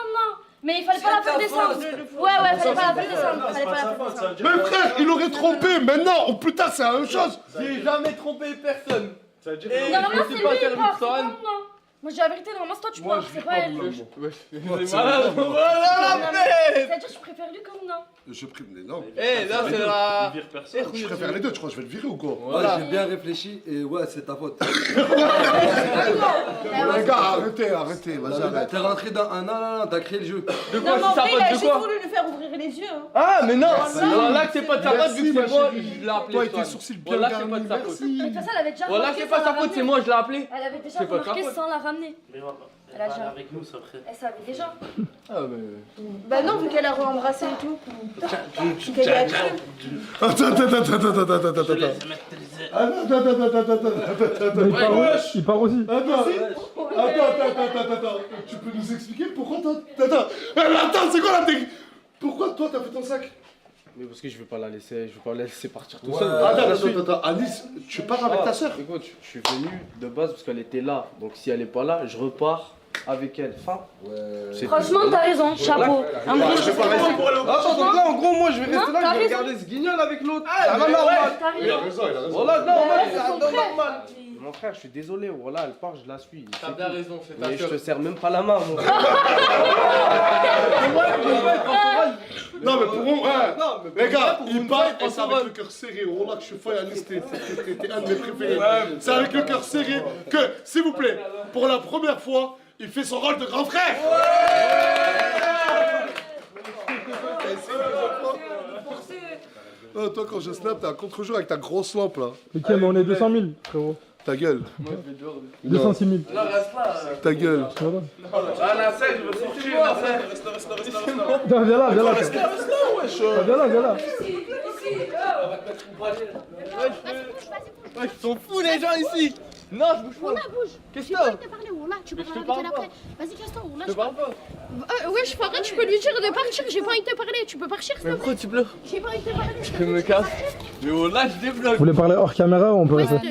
mais il fallait pas la faire descendre. Ouais, fallait pas la faire descendre. Fallait pas la faire descendre. Mais frère, il aurait trompé, maintenant ou plus tard, c'est la même chose. J'ai jamais trompé personne. Ça veut dire que Normalement, c'est lui qui part, c'est pas moi. Moi, je dis la vérité, normalement, c'est toi tu pars, c'est pas elle. C'est malade. Voilà la paix. C'est-à-dire, je préfère lui comme non. Je prie, mais non. Eh, là, c'est la. Je préfère les deux, tu crois que je vais le virer ou quoi? Voilà, j'ai bien réfléchi et ouais, c'est ta faute. Les gars, arrêtez, vas-y, arrête. T'es rentré dans un. Non, t'as créé le jeu. De quoi c'est sa faute? De quoi? voulu lui faire ouvrir les yeux. Ah, mais non! Voilà que c'est pas de sa faute vu que c'est moi, je l'ai appelé. Toi et tes sourcils bien Voilà que c'est garnis, pas de sa faute. Mais de toute façon, elle avait déjà Voilà que c'est pas sa faute, c'est moi, je l'ai appelé. Elle avait déjà C'est pas ta remarqué faute. sans la ramener. Elle a déjà. Avec nous, ça ferait. Elle savait déjà. Ah, mais. Bah non, vu qu'elle a re-embrassé et tout. Qu'elle a cru. Il part aussi. Attends. Tu peux nous expliquer pourquoi toi. Attends, c'est quoi la technique? Pourquoi toi t'as fait ton sac? Mais parce que je vais pas la laisser partir tout Ouais. seul. Attends, Alice, tu pars avec ta soeur? Écoute, je suis venu de base parce qu'elle était là. Donc si elle est pas là, je repars avec elle. Enfin, Franchement, t'as raison, chapeau. Un vrai je vais pas rester pour aller au Attends, donc là, en gros, moi, je vais rester là, je vais regarder ce guignol avec l'autre. Ça va normal. Il a raison, il a raison. Voilà, normal, c'est normal. Mon frère, je suis désolé, voilà, elle part, je la suis. T'as bien raison, c'est ta Mais je sœur. te serre même pas la main, mon frère. Non, mais pour moi, les gars, il part et pour c'est une avec fois. le cœur serré. Oh là, que je suis fan, Alice, t'es un de mes préférés. C'est avec le cœur serré que, s'il vous plaît, pour la première fois, il fait son rôle de grand frère. Oh, toi, quand je snap, t'es un contre-jour avec ta grosse lampe là. Ok, mais on est 200 000, frérot. Ta gueule. 206 000. Là, reste là. Ta gueule. Voilà. Ah, Nasser, je veux sortir, Nasser. Non, viens là, viens là. Ah, viens là, viens là. Ils sont fous, les gens ici. Non, je bouge pas. Wallah, bouge. Qu'est-ce Je que vais t'as pas te parler, Wallah. Tu peux Mais je te parler avec parle elle après. Vas-y, casse-toi, Wallah. Je te parle pas. Ouais, je ferai, tu peux lui dire de partir. J'ai pas envie de te parler. Tu peux partir, s'il te Mais plaît. pourquoi tu pleures? J'ai pas envie de te parler. Je me casse. Mais oh là, je débloque. Vous voulez parler hors caméra ou on peut Ouais, rester?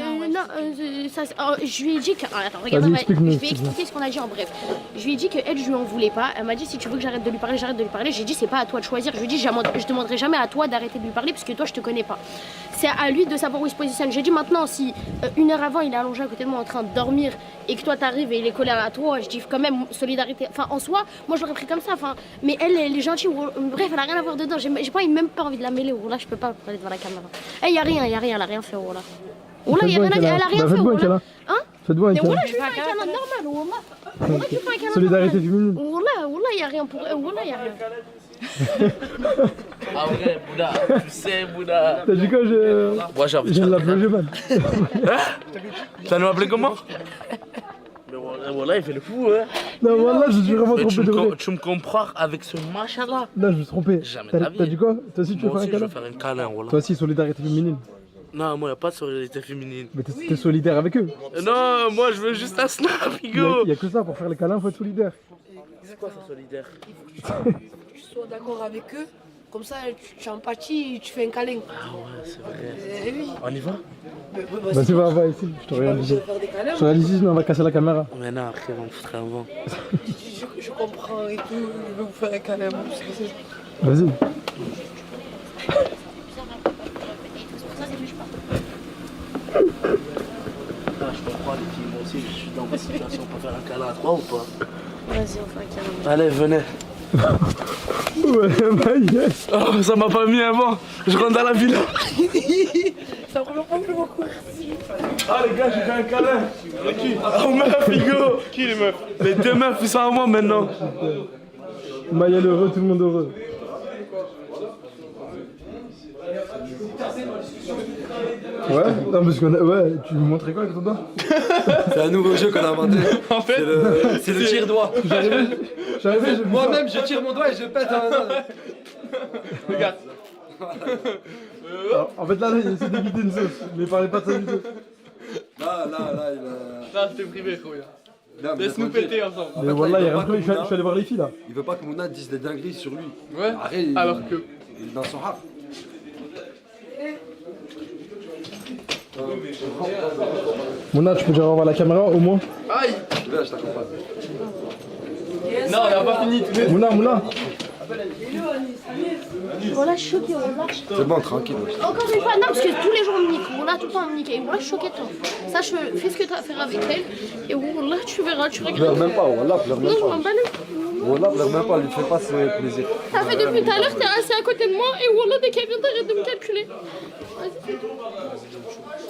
je lui ai dit que. Attends, regarde, Vas-y, je explique-nous, vais explique-nous. expliquer ce qu'on a dit en bref. Je lui ai dit qu'elle, je lui en voulais pas. Elle m'a dit si tu veux que j'arrête de lui parler, j'arrête de lui parler. J'ai dit c'est pas à toi de choisir. Je lui ai dit je demanderai jamais à toi d'arrêter de lui parler parce que toi je te connais pas. C'est à lui de savoir où il se positionne. J'ai dit maintenant si une heure avant il est allongé à côté de moi en train de dormir et que toi t'arrives et il est collé à toi, je dis quand même solidarité. Enfin en soi, moi je l'aurais pris comme ça. Enfin, mais elle est gentille. Bref, elle a rien à voir dedans. J'ai même pas envie de la mêler. Là je peux pas parler devant la caméra. Eh y a rien, elle a rien fait. Voilà. Voilà, y a rien, elle a rien fait. Faites-vous un câlin. Hein? Faites-vous un Mais câlin. voilà, je lui fais un câlin normal, wallah. Wallah, je lui fais un câlin Solidarité normal. féminine. Wallah, y a rien pour eux. Wallah, y a rien. Ah ouais, Bouddha, tu sais, Bouddha. T'as dit quoi? Moi, j'ai envie Je viens de l'appeler Jeban. Ça nous appelé comment? Mais voilà, il fait le fou, hein. Non, voilà, je suis vraiment Mais trompé de vrai. tu me compares avec ce machin là. Là, je me suis trompé. Jamais T'as de la vie. dit quoi? Toi aussi, tu veux Moi faire un aussi, je câlin? veux faire un câlin, voilà. Toi aussi, solidarité féminine. Non, moi, y a pas de solidarité féminine. Mais t'es solidaire avec eux. Non, moi, je veux juste un snap, Il Hugo. y a que ça, pour faire les câlins, faut être solidaire. C'est quoi ça, solidaire? Tu sois d'accord avec eux, comme ça tu empathies, tu fais un câlin. Ah ouais, c'est vrai. Eh oui. On y va? Vas-y, va ici, je te regarde ici. Faire des câlins. Je te regarde ici, sinon on va casser la caméra. Mais non, après, on me foutrait un vent. Je comprends et tout, je vais vous faire un câlin. Vas-y. Ah, je comprends les filles, moi aussi, je suis dans ma situation pour faire un câlin à trois ou pas? Vas-y, on fait un câlin. Allez, venez. Ouais, bah yes. Oh, ça m'a pas mis avant. Je rentre dans la villa. Ça me reprend plus beaucoup. Ah, les gars, j'ai fait un câlin. Qui? Oh, meuf, Hugo. Qui les meufs? Les deux meufs, ils sont à moi maintenant. Maya heureux, tout le monde heureux. Ouais, non, parce qu'on a. Ouais, tu me montrais quoi avec ton doigt? C'est un nouveau jeu qu'on a inventé. En fait, C'est le tire-doigt. J'arrivais, j'ai vu Moi-même, je tire mon doigt et je pète un. regarde. ça. En fait, là, il essaie d'éviter une sauce, mais il parlait pas de ça du tout. Là, il a. Là, c'était privé, trop bien. Non, mais Laisse-nous tranquille. péter ensemble. Mais voilà, il y a rien de plus. Je suis allé voir les filles là. Il veut pas que Mouna dise des dingueries sur lui. Ouais. Arrête, Alors que. il est dans son rap. Mona, tu peux déjà revoir la caméra au moins? Aïe. Là, je t'accompagne. Non, on n'a pas fini. Mouna. Voilà, je suis choquée, Wallah. C'est bon, tranquille. Encore une fois, non, parce que tous les jours on me nique. Wallah, tout le temps on me nique. Et Wallah, je suis choquée de toi. Sache, fais ce que tu as à faire avec elle. Et Wallah, tu verras, tu Pleure regrettes. même pas, Wallah, pleure Non, même je m'en pas. bats les. Wallah, pleure même pas, lui fais pas ce plaisir. T'as fait depuis tout à l'heure, t'es assis à côté de moi. Et Wallah, dès qu'elle vient, t'arrêtes de me calculer. Vas-y, c'est tout.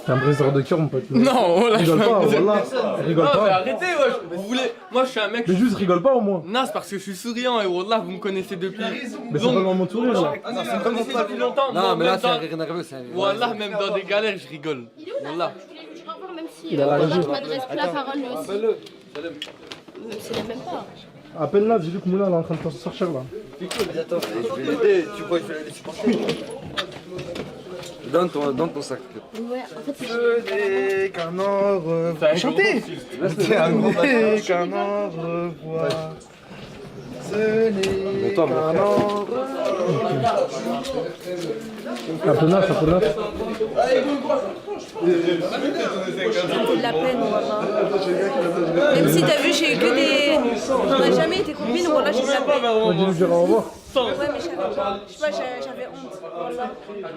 T'es un briseur de cœur, mon pote. Non, voilà, Rigole pas, voilà. Rigole Non, mais pas. arrêtez, wesh. Vous voulez. Moi, je suis un mec. Mais juste rigole pas au moins. Non, c'est parce que je suis souriant et Wallah, vous me connaissez depuis. Mais c'est pas dans mon sourire là. Non, c'est comme ça depuis longtemps. Non, Moi, mais là, même c'est un dans- rire nerveux. C'est un rire Wallah, même dans des galères, je rigole. Il est où là? Wallah. Je voulais lui revoir, même si Il a la Wallah, régie. je m'adresse plus la parole, lui aussi. Même s'il aime même pas. Appelle là, j'ai vu que Mouna elle est en train de s'en sortir là. Attends, je vais l'aider. Tu vois, je vais l'aider supporter. Donne ton sac. Ouais, en fait, Dès qu'un au revoir. Chanter. Dès qu'un au revoir. Bon, toi, mon frère. Un peu neuf, un peu neuf. C'était de la peine, voilà. Même si t'as vu, j'ai eu que des. On n'a jamais été copines, voilà, j'ai de la peine. On dit nous dire au revoir. Ouais, mais je sais pas, j'avais honte. Voilà.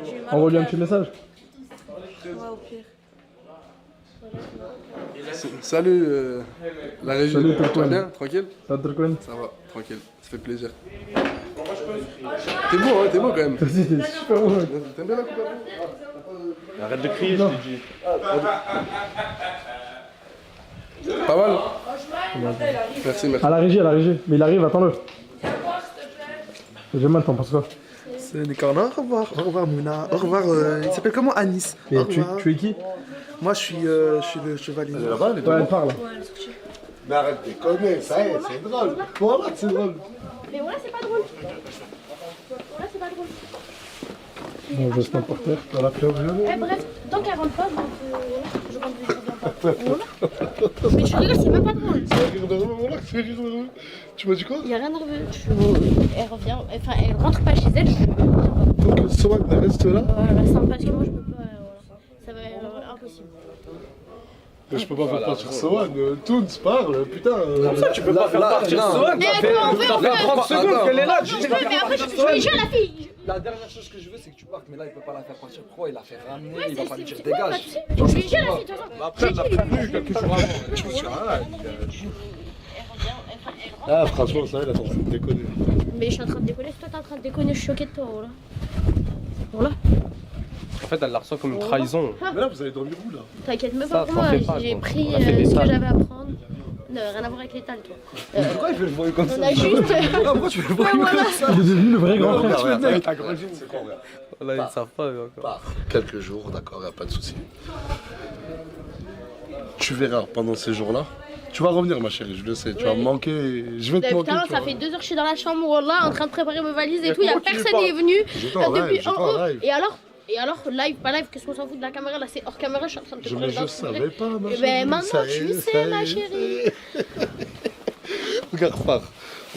J'ai eu mal au Envoie-lui un cœur. petit message. Ouais, au pire. Salut la régie. Salut, Tu vas Turcoing. bien? Tranquille? Ça va, Turcoing? Ça va, tranquille. Ça fait plaisir. T'es beau, hein, t'es beau quand même. Toi aussi, t'es super beau, mec. T'aimes bien la coupe à peau? Arrête de crier, je t'ai dit. Pas mal? Merci, merci. À la régie, à la régie. Mais il arrive, attends-le. J'ai mal, t'en penses quoi? C'est Nicolas. Au revoir Mouna. Au revoir, il s'appelle comment? Anis. Et Au tu revoir. es qui? Moi je suis le chevalier. Elle est là-bas, elle est Ouais, elle parle. Mais arrête de déconner, ça y est, c'est drôle. Voilà, c'est drôle. Mais voilà, c'est pas drôle. Voilà, c'est pas drôle. Bon, je reste par terre. Dans la fleur violet. Eh, bref, tant qu'elle rentre pas, je rentre pas. Voilà. Mais je rigole, c'est même pas drôle. C'est rire de rue, voilà, c'est rire de rue. Tu m'as dit quoi? Y'a rien de nerveux. Elle revient, enfin, elle rentre pas chez elle. Donc, Sohan, reste là. Voilà, ça parce que moi je peux pas. Ça va être impossible. Mais je peux pas faire partir Sohan. Toons parle, putain. Comme ça, tu peux pas faire partir Sohan. Mais quoi, on fait 30 secondes qu'elle est là, juste Mais après, je vais jouer à la fille. La dernière chose que je veux, c'est que tu partes, mais là, il peut pas la faire partir. Pourquoi il la fait ramener? Ouais, Il va pas lui dire c'est quoi, bah, dégage. tu sais, je vais jouer à la fille, de toute façon. Après, elle l'a prévenu quelques jours avant. Ah, franchement, ça, elle est en train de déconner. Mais je suis en train de déconner, toi t'es en train de déconner, je suis choquée de toi, voilà. Voilà. En fait, elle la ressent comme une trahison. Mais là, vous allez dormir où là? T'inquiète même Ça, pas pour t'en moi, fais pas, j'ai quoi. pris On a fait des ce que salles. j'avais à prendre. Non, rien à voir avec l'étal, toi. Pourquoi il fait le bruit comme ça? On a juste. Pourquoi tu fais le bruit Ouais, comme voilà. ça? Il est devenu le vrai grand frère. T'as grandi, c'est quoi, regarde? Là, ils savent pas, eux, encore. Quelques jours, d'accord, y a pas de souci. Tu verras pendant ces jours-là. Tu vas revenir, ma chérie, je le sais. Tu vas me manquer. Je vais te manquer. Putain, tu ça vois. fait 2 heures que je suis dans la chambre, voilà, en train de préparer mes valises et tout. Y'a comment tu personne parles? qui est venu. J'étais en live, j'étais en live. Et alors, live, pas live, qu'est-ce qu'on s'en fout de la caméra là? C'est hors caméra, je suis en train de te Je, parler mais je dans le savais pas, ma Eh chérie. ben maintenant, Ça y tu est, sais, ça y ma est, chérie. Regarde, pars.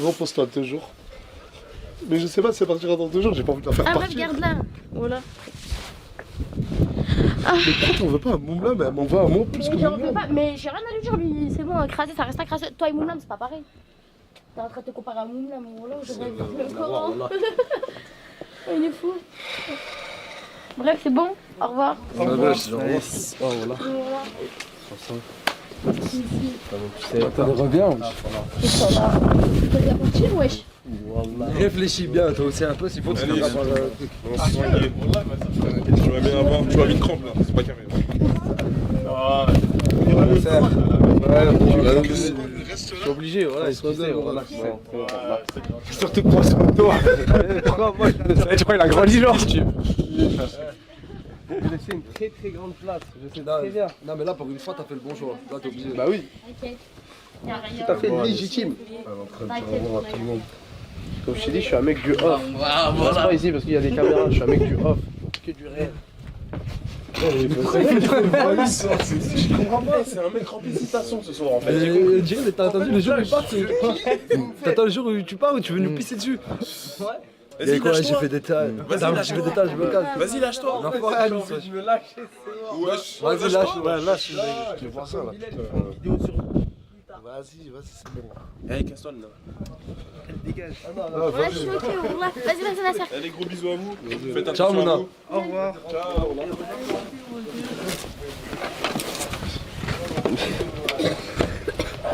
Repose-toi 2 jours. Mais je sais pas si ça partira dans 2 jours, j'ai pas envie de la faire Ah, partir. regarde là, voilà. Mais pourquoi on veut pas un Moumla, mais elle m'envoie un mot plus que Mais j'en Moumla. veux pas, mais j'ai rien à lui dire, lui, c'est bon, crasé, ça reste à crasser. Toi et Moumlam, c'est pas pareil. T'es en train de te comparer à Moumlam, voilà, je rêve le Coran. Il est fou. Bref, c'est bon, au revoir. Ah bah, je dis au revoir. Oh, voilà. Voilà. Reviens. Et ça va. Tu peux bien partir, wesh. Réfléchis bien, toi aussi un peu, s'il faut que tu Allez, fasses par le truc. on se soigne. Tu vas bien avant, tu vas vite crampe là, c'est pas carré. Je suis obligé, voilà, excusez, voilà. Surtout prends soin de toi. Pourquoi moi tu crois qu'il a grandi genre? J'ai laissé une très très grande place, je sais très bien. Non mais là pour une fois t'as fait le bon choix. Là t'es obligé. Bah oui. T'inquiète. Y'a rien. Tout à fait légitime. Comme je t'ai dit, je suis un mec du off. Je reste pas ici parce qu'il y a des caméras, je suis un mec du off. Que du réel. Je comprends pas, c'est un mec rempli de citations ce soir en fait. Jay, t'as entendu le jour où il part? T'attends le jour où tu pars ou tu veux nous pisser dessus? Ouais. Vas-y, Quoi, j'ai lâche-toi. fait des tas. Vas-y, J'ai lâche-toi. fait des tas, je me casse. Vas-y, lâche-toi. L'enfoiré, J'ai Alice. envie de me lâcher, Wesh. Vas-y, lâche. Ouais, lâche. Je vois ça là. Vas-y, c'est bon. Eh, casse-toi là. Dégage. Ouais, je suis ok, voilà. Vas-y, Nasser. Allez, gros bisous à vous. Faites Ciao, attention à Mouna. vous. Au revoir. Ciao.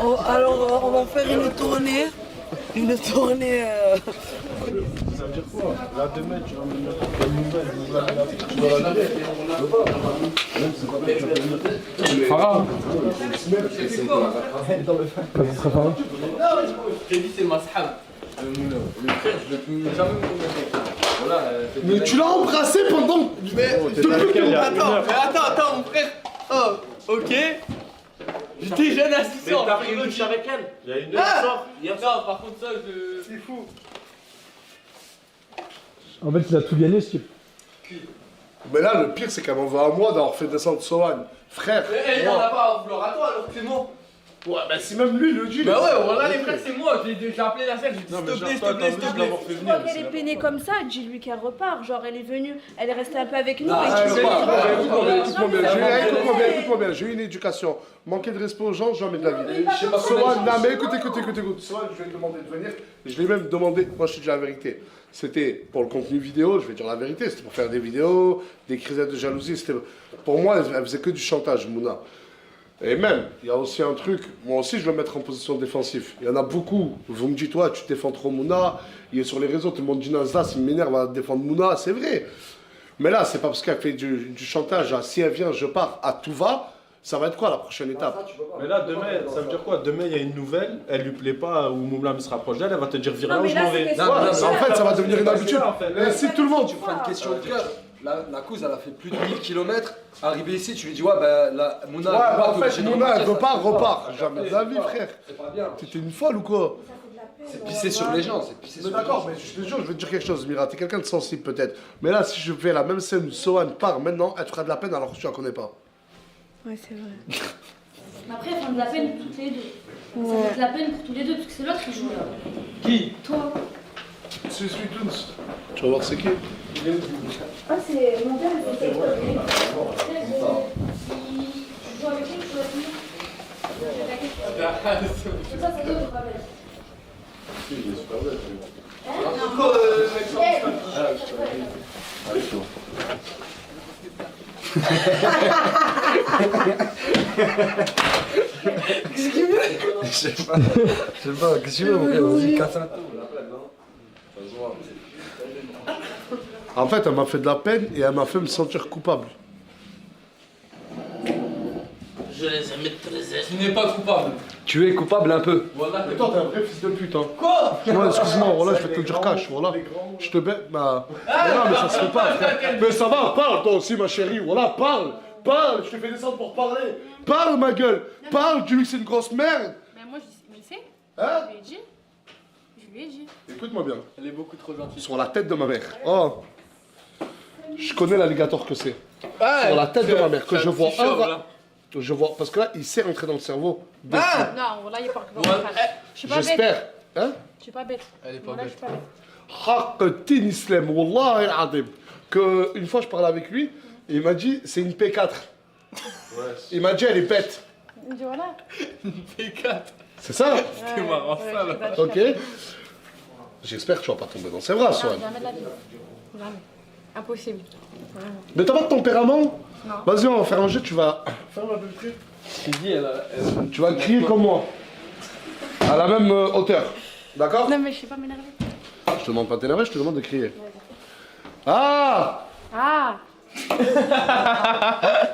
Oh, alors, on va faire une tournée. Une tournée. Ça veut dire quoi? Là, demain, tu ramènes la Farah. Quand ce sera Farah? Crédit, c'est Mashab. Le frère, je le peux jamais me connaître. Voilà. Mais tu l'as embrassé pendant. Attends, mon frère. Oh, ok. J'étais jeune assistant. Mais t'as pris une douche avec elle? Il y a une heure Hier soir, par contre, ça, c'est fou. En fait, il a tout gagné, ce type. Mais là, le pire, c'est qu'elle m'en veut à moi d'avoir fait descendre Sohan. Frère. Mais elle, il en a pas à vouloir à toi, alors que c'est moi. Ouais, bah si même lui le dit. Bah ouais, voilà les frères, c'est moi. J'ai appelé la sœur, j'ai dit s'il te plaît, s'il te plaît, s'il te plaît. Tu vois qu'elle est peinée comme ça, dis-lui qu'elle repart. Genre, elle est venue, elle est restée un peu avec nous. Écoute-moi bien, j'ai eu une éducation. Manquer de respect aux gens, jamais de la vie. Sohan, non mais écoute. Sohan, je vais te demander de venir. Je l'ai même demandé, moi je te dis la vérité. C'était pour le contenu vidéo, je vais dire la vérité, c'était pour faire des vidéos, des crises de jalousie. C'était pour moi, elle faisait que du chantage, Mouna. Et même, il y a aussi un truc, moi aussi je dois me mettre en position défensive. Il y en a beaucoup, vous me dites, toi tu défends trop Mouna, il est sur les réseaux, tout le monde dit Nazda, s'il m'énerve à défendre Mouna, c'est vrai. Mais là, c'est pas parce qu'elle fait du chantage, si elle vient, je pars, à tout va, ça va être quoi la prochaine étape? Mais là, demain, ça veut dire quoi? Demain, il y a une nouvelle, elle lui plaît pas, ou Moumlam se rapproche d'elle, elle va te dire vire-la ou je m'en vais. En fait, ça va devenir une habitude. Et si tout le monde. Tu prends une question de cœur. La cause, elle a fait plus de 1000 km. Arrivé ici, tu lui dis, ouais, bah, la Mouna. Ouais, bah en fait, Mouna, elle veut pas, repart. Jamais de la vie, frère. C'est pas bien. T'étais une folle ou quoi? C'est pisser sur les gens, c'est pisser sur les gens. D'accord, mais je te jure, je vais te dire quelque chose, Mira. T'es quelqu'un de sensible peut-être. Mais là, si je fais la même scène où Sohan part maintenant, elle te fera de la peine alors que tu la connais pas. Ouais, c'est vrai. Après, elles font de la peine pour toutes les deux. Ça fait de la peine pour tous les deux parce que c'est l'autre qui joue là. Qui? Toi. C'est Sweet Toons. Tu vas voir c'est qui? Ah, c'est mon père, c'est ça. Je joue avec lui, je joue avec lui. Ça, c'est toi, je rappelle. Si, il est super belle. Allez, chaud. Qu'est-ce qu'il veut? Je sais pas, qu'est-ce qu'il veut, mon gars? Vas-y, casse un tour. En fait, elle m'a fait de la peine et elle m'a fait me sentir coupable. Je les ai maîtrisés. Tu n'es pas coupable. Tu es coupable un peu. Voilà. Mais toi, t'es un vrai fils de pute, hein. Quoi? Non, excuse-moi, voilà, je vais te le dire cash, voilà. Je te bête, bah. Non, mais ça se fait pas, frère. Mais ça va, parle, toi aussi, ma chérie, voilà, parle. Parle, je te fais descendre pour parler. Parle, ma gueule. Parle, dis-lui que c'est une grosse merde. Mais moi, je le sais. Hein? Je lui ai dit. Je lui ai dit. Écoute-moi bien. Elle est beaucoup trop gentille. Sur la tête de ma mère. Oh. Je connais l'alligator que c'est. Sur la tête de ma mère, que je vois je vois, parce que là, il s'est rentré dans le cerveau. Non, là, il est pas. Je suis pas bête. J'espère. Hein? Je suis pas bête. Elle est pas Voilà, je bête. suis pas bête. Haqtin Islam, Wallah al-Adim. Que une fois je parlais avec lui, et il m'a dit c'est une P4. Ouais. Il m'a dit elle est bête. Il me dit voilà. Une P4. C'est ça? C'était marrant ça là. Ok. J'espère que tu vas pas tomber dans ses bras, Sohan. Jamais de la vie. Jamais. Impossible. Vraiment. Mais t'as pas de tempérament? Non. Vas-y, on va faire un jeu, tu vas. Ferme la belle. Tu vas crier comme moi. À la même hauteur. D'accord? Non, mais je sais pas m'énerver. Je te demande pas de t'énerver, je te demande de crier. Ah! Ah!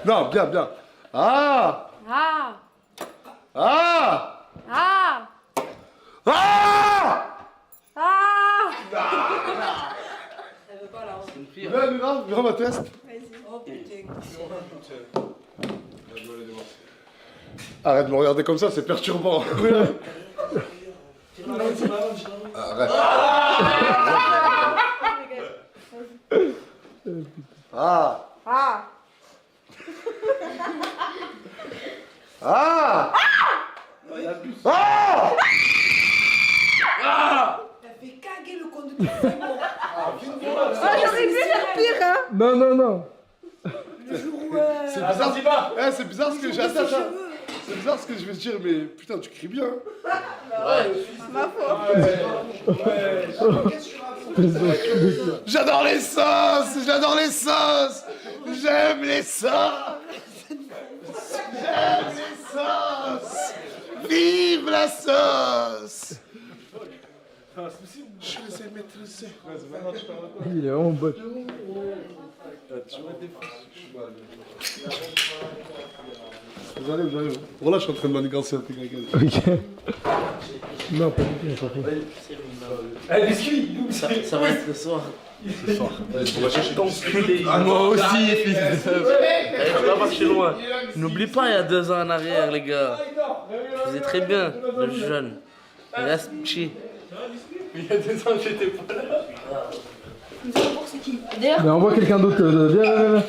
Non, bien, bien. Ah! Ah! Ah! Ah! Ah! Ah! Viens, ma test. Arrête de me regarder comme ça, c'est perturbant. Arrête. Ah! Ah! Ah! Ah! T'as fait caguer le conducteur. Ah, j'aurais pu faire pire, hein? Non, non, non. C'est bizarre. Eh, c'est bizarre ce que j'ai. Attends. C'est bizarre ce que je vais te dire, mais putain, tu cries bien. Ma faute. J'adore les sauces. J'adore les sauces. J'aime les sauces. J'aime les sauces. Vive la sauce. Je les ai maîtrisés. Il est vraiment bot. Vous allez. Voilà, je suis en train de manigancer un truc avec elle. Ok. Non, pas du tout, on s'en fout. Eh, biscuit. Ça va être ce soir. Ce soir. On va chercher ton Moi aussi, fils de. Je vais pas marcher loin. N'oublie pas, il y a 2 ans en arrière, les gars. Je faisais très bien, le jeune. Il reste petit. Il y a 2 ans, j'étais pas là. C'est qui? D'ailleurs. Mais envoie quelqu'un d'autre. Viens.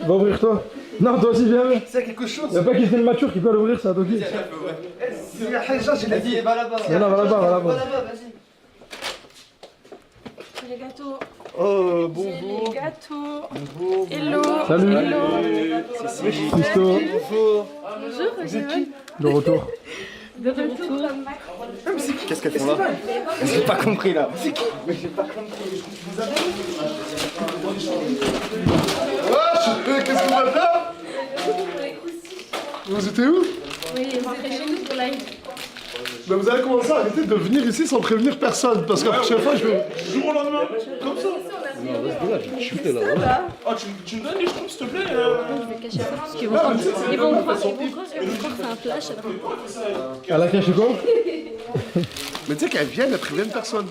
Va ouvrir toi. Non, toi aussi, viens. C'est quelque chose. Y'a pas Christine Mature qui peut l'ouvrir, ça, Toki. Il y a Haïja, j'ai dit. Va là-bas. Non, va là-bas, va là-bas. Va là-bas, vas-y. Les gâteaux. Oh, bonjour. Les gâteaux. Bonjour. Hello. Salut. Hello. Christo. Bonjour. Bonjour. Vous êtes qui? De retour. De retour. Qu'est-ce qu'elles font là? J'ai pas compris là. C'est qui? Mais j'ai pas compris. Vous avez... Wesh, qu'est-ce qu'on va faire? Vous étiez où? Oui, rentrez chez nous pour live. Mais vous allez commencer à arrêter de venir ici sans prévenir personne, parce que la prochaine fois, je vais... Jour au lendemain, comme ça. Non, reste là, je vais te chuter là. Ah, tu me donnes les schtroumpfs, s'il te plaît Je vais cacher après parce qu'ils vont croire que c'est un flash. Elle a caché quoi? Mais tu sais qu'elles viennent, elles préviennent personne.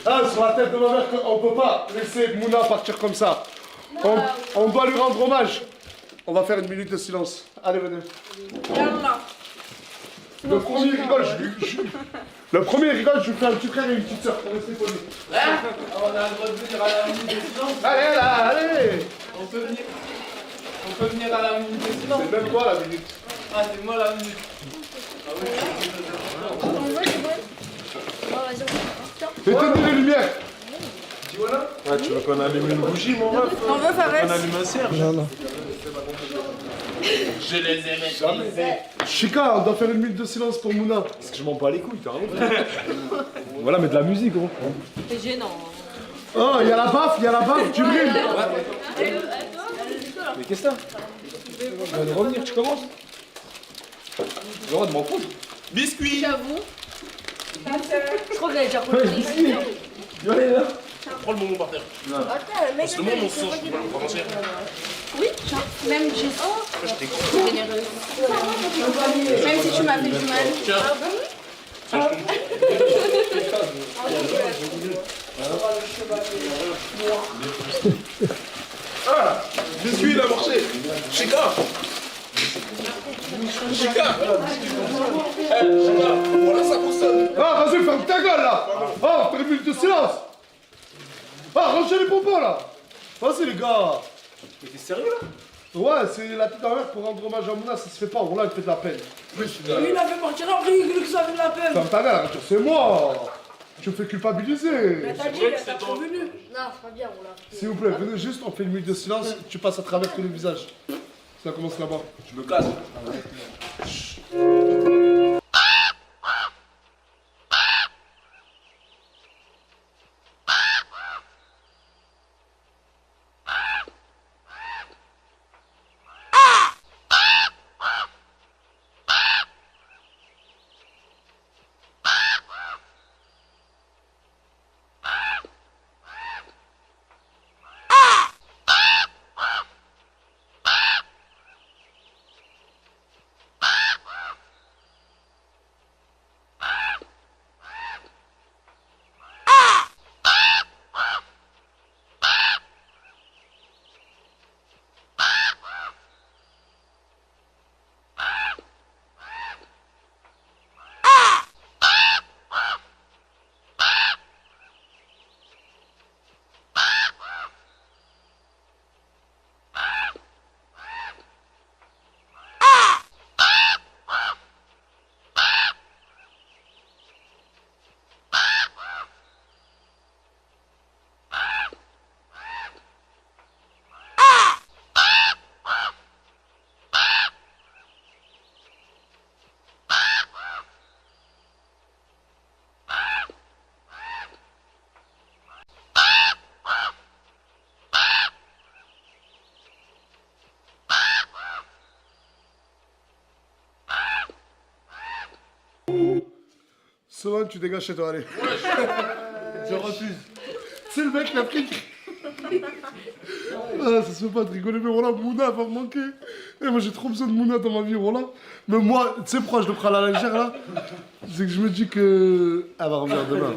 Ah, sur la tête de ma mère, on peut pas laisser Mouna partir comme ça. On doit lui rendre hommage. On va faire une minute de silence. Allez, venez. Le premier rigole, Le premier rigole, je lui fais un petit frère et une petite soeur pour rester poli. On a le droit de venir à la minute de silence. Allez, là, allez. On peut venir à la minute de silence. C'est même quoi la minute? Ah, c'est moi la minute. Ah oui. Éteignez les lumières. Tu vois là? Ouais, tu veux qu'on allume une bougie, mon ref? On veut Fares. On allume un cierge. Non. Je les ai maîtrisés. Chica, on doit faire une minute de silence pour Mouna. Parce que je m'en bats les couilles, carrément. Voilà, mais de la musique, gros. C'est gênant. Oh, il y a la baffe, tu brilles. Mais qu'est-ce que t'as? Tu viens de revenir, tu commences? J'ai le droit de m'en foutre. Biscuit. J'avoue. Je crois que j'avais déjà Ouais, Prends le moment par terre. Attends, le mec. C'est le moment, on se sort. On va commencer. Oui, genre, même j'ai. Je t'ai Même si tu m'as fait du mal. Ah, biscuit, il a marché. Chica. Chica. Voilà, ça fonctionne. Ah, vas-y, ferme ta gueule là. Oh, fais une minute de silence. Ah, rangez les pompons là. Vas-y les gars. Mais t'es sérieux là? Ouais, c'est la petite mère pour rendre hommage à Mouna, ça se fait pas, on l'a fait de la peine. Lui, il a fait partir après, il que ça fait de la peine. Ferme ta mère, c'est moi. Tu me fais culpabiliser. Mais t'as dit, il a pas revenu. Non, c'est pas bien, on l'a. S'il vous plaît, venez juste, on fait une minute de silence, tu passes à travers tous les visages. Ça commence là-bas. Je me casse. Sohan, tu dégages chez toi, allez. Je refuse. C'est le mec, il a pris. Ah, ça se fait pas de rigoler, mais voilà, Mouna va me manquer. Et moi, j'ai trop besoin de Mouna dans ma vie, voilà. Mais moi, tu sais pourquoi je le prends à la légère, là? C'est que je me dis que. Elle va revenir demain.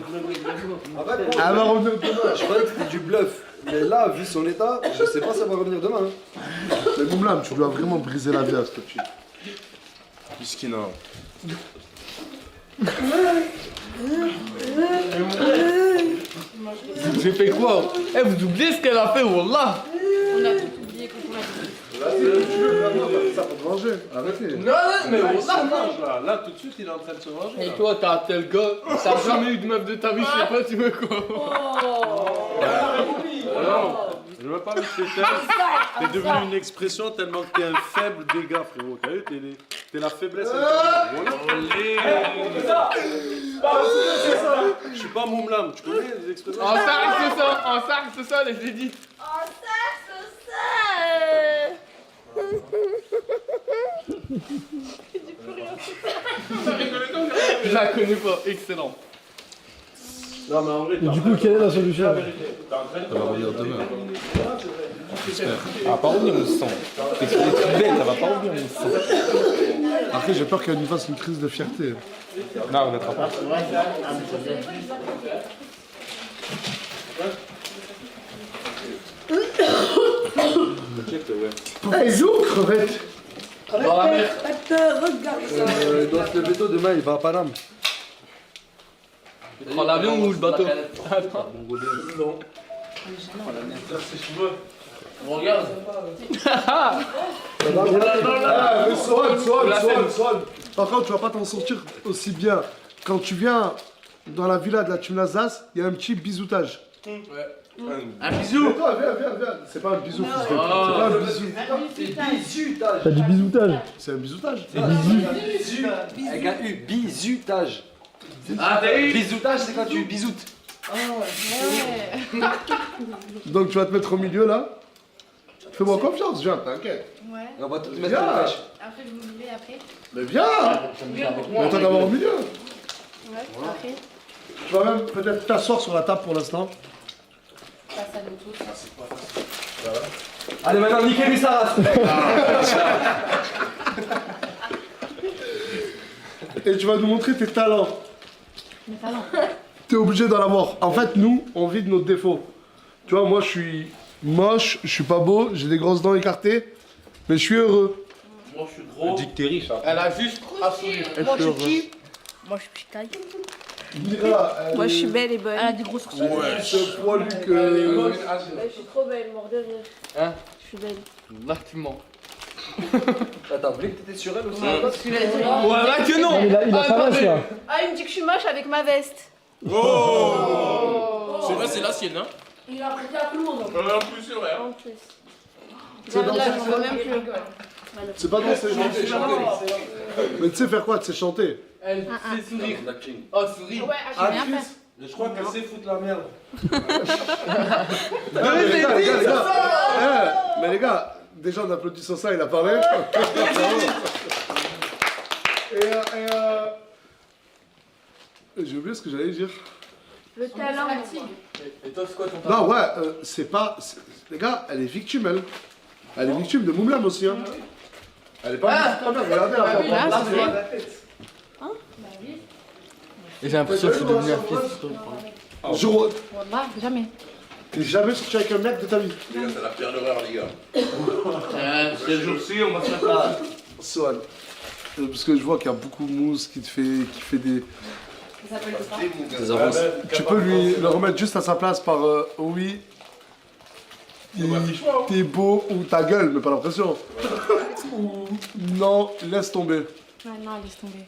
Elle va revenir demain. Je croyais que c'était du bluff. Mais là, vu son état, je sais pas si elle va revenir demain. Hein. Mais Moumlam, tu dois vraiment briser la vie à cette fille. Miskina. J'ai fait quoi? Eh, vous oubliez ce qu'elle a fait, Wallah? On a tout oublié. tu veux vraiment faire ça pour te manger. Arrêtez. Non, mais Là, il on se l'a mange là. Là, tout de suite, il est en train de se manger. Et toi, t'as un tel gars, t'as jamais eu de meuf de ta vie, je sais pas, tu veux quoi? Non, je veux pas me faire. T'es devenu une expression tellement que t'es un faible dégât, frérot. T'as vu, t'es la faiblesse. Je suis pas Moumlam, tu connais les expressions? En sac, c'est ça, les ai dit. Je la connais pas, excellent. Non, mais en vrai, Et du coup, quelle est la solution? Ça va revenir demain. J'espère. Ça va pas revenir, on se sent. T'es bête, ça va pas revenir, on se sent. Après, j'ai peur qu'elle nous fasse une crise de fierté. Non, on mettra pas. Hey, joue, crevette. Dans la mer. Regarde ça. Il doit se lever tôt demain, il va à Paname. Tu prends l'avion ou le bateau? Non. Regarde. Mais Swan. Par contre, tu vas pas t'en sortir aussi bien. Quand tu viens dans la villa de la Tumnazas, il y a un petit bisoutage. Un bisou. Toi, viens. C'est pas un bisou, fils de pute. C'est pas un bisou. T'as dit bisoutage. C'est un bisoutage. Avec un U, bisutage. Ah, t'as eu? Bisoutage, c'est quand tu bisoutes. Donc tu vas te mettre au milieu là. Fais-moi confiance, viens, t'inquiète. Ouais. On va te mettre à la pêche. Après, je vous mets après. Mais viens. Mais toi d'abord au milieu. Ouais, après. Tu vas même peut-être t'asseoir sur la table pour l'instant. Passe à l'autre. Allez, maintenant, niquez-lui sa race. Et tu vas nous montrer tes talents. Mes talents. T'es obligé d'en avoir. En fait, nous, on vit de notre défaut. Tu vois, moi, je suis moche, je suis pas beau, j'ai des grosses dents écartées, mais je suis heureux. Moi, je suis gros. Dis que t'es riche. Hein. Elle a juste un sourire. Moi, je suis qui? Moi, je suis petite taille. Moi, je suis belle et bonne. Elle a des gros sourcils. Ouais, ce poilu Je que... suis trop belle, mort de rire. Hein? Je suis belle. Là, tu mens. Attends, vous voulez que t'étais sur elle aussi? Ouais, là que non. Il a sa veste là. Ah, il me dit que je suis moche avec ma veste. C'est vrai, c'est la sienne, hein? Il a prêté à tout le monde. En plus, c'est vrai. En plus. C'est dans Là, ce j'en veux même plus. C'est pas danser, chanter. Mais tu sais faire quoi? Tu sais chanter. Elle sait sourire. Oh, souris. Ouais, je sais rien faire. Je crois qu'elle sait foutre la merde. Non, mais les gars, mais les gars, déjà on applaudit sur ça, il a parlé. J'ai oublié ce que j'allais dire. Le talent. Et toi, c'est quoi ton talent? Non, ouais, c'est pas... Les gars, elle est victime, elle. Elle est victime de Moumlam aussi, hein. Elle est pas... Regardez la Là, fois. Et j'ai l'impression que je suis devenu un fils. Wallah, jamais. T'es jamais sorti avec un mec de ta vie. Les gars, c'est la pire d'horreur, les gars. Ce jour-ci, on va se mettre à... Swan. Parce que je vois qu'il y a beaucoup de mousse qui fait des... Des avances. Tu peux lui le remettre juste à sa place par oui. T'es beau ou ta gueule, mais pas l'impression. Ou non, laisse tomber. Ouais, non, laisse tomber.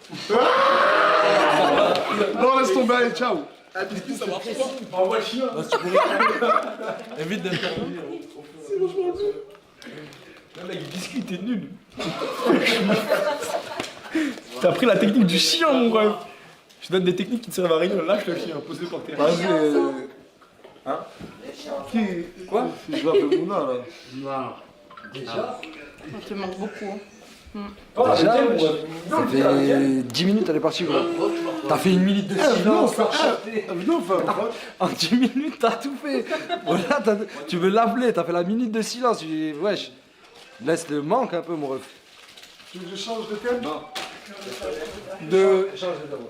Non, laisse tomber, allez, ciao. Ça marche pas. Envoie le chien. Évite d'intervenir. Le mec, biscuit, t'es nul. T'as pris la technique du chien, mon rêve. Je te donne des techniques qui ne servent à rien. Lâche le chien, posé par terre. Vas-y. Hein? Qui? Quoi? Je l'appelle Mouna, là. Non. Déjà? On te manque beaucoup. Déjà, ça fait 10 minutes, elle est partie, gros. T'as fait une minute de silence. En 10 minutes, t'as tout fait. Voilà, tu veux l'appeler, t'as fait la minute de silence. Tu dis, wesh, laisse le manque un peu, mon ref. Tu veux que je change de thème? Non. Change de thème.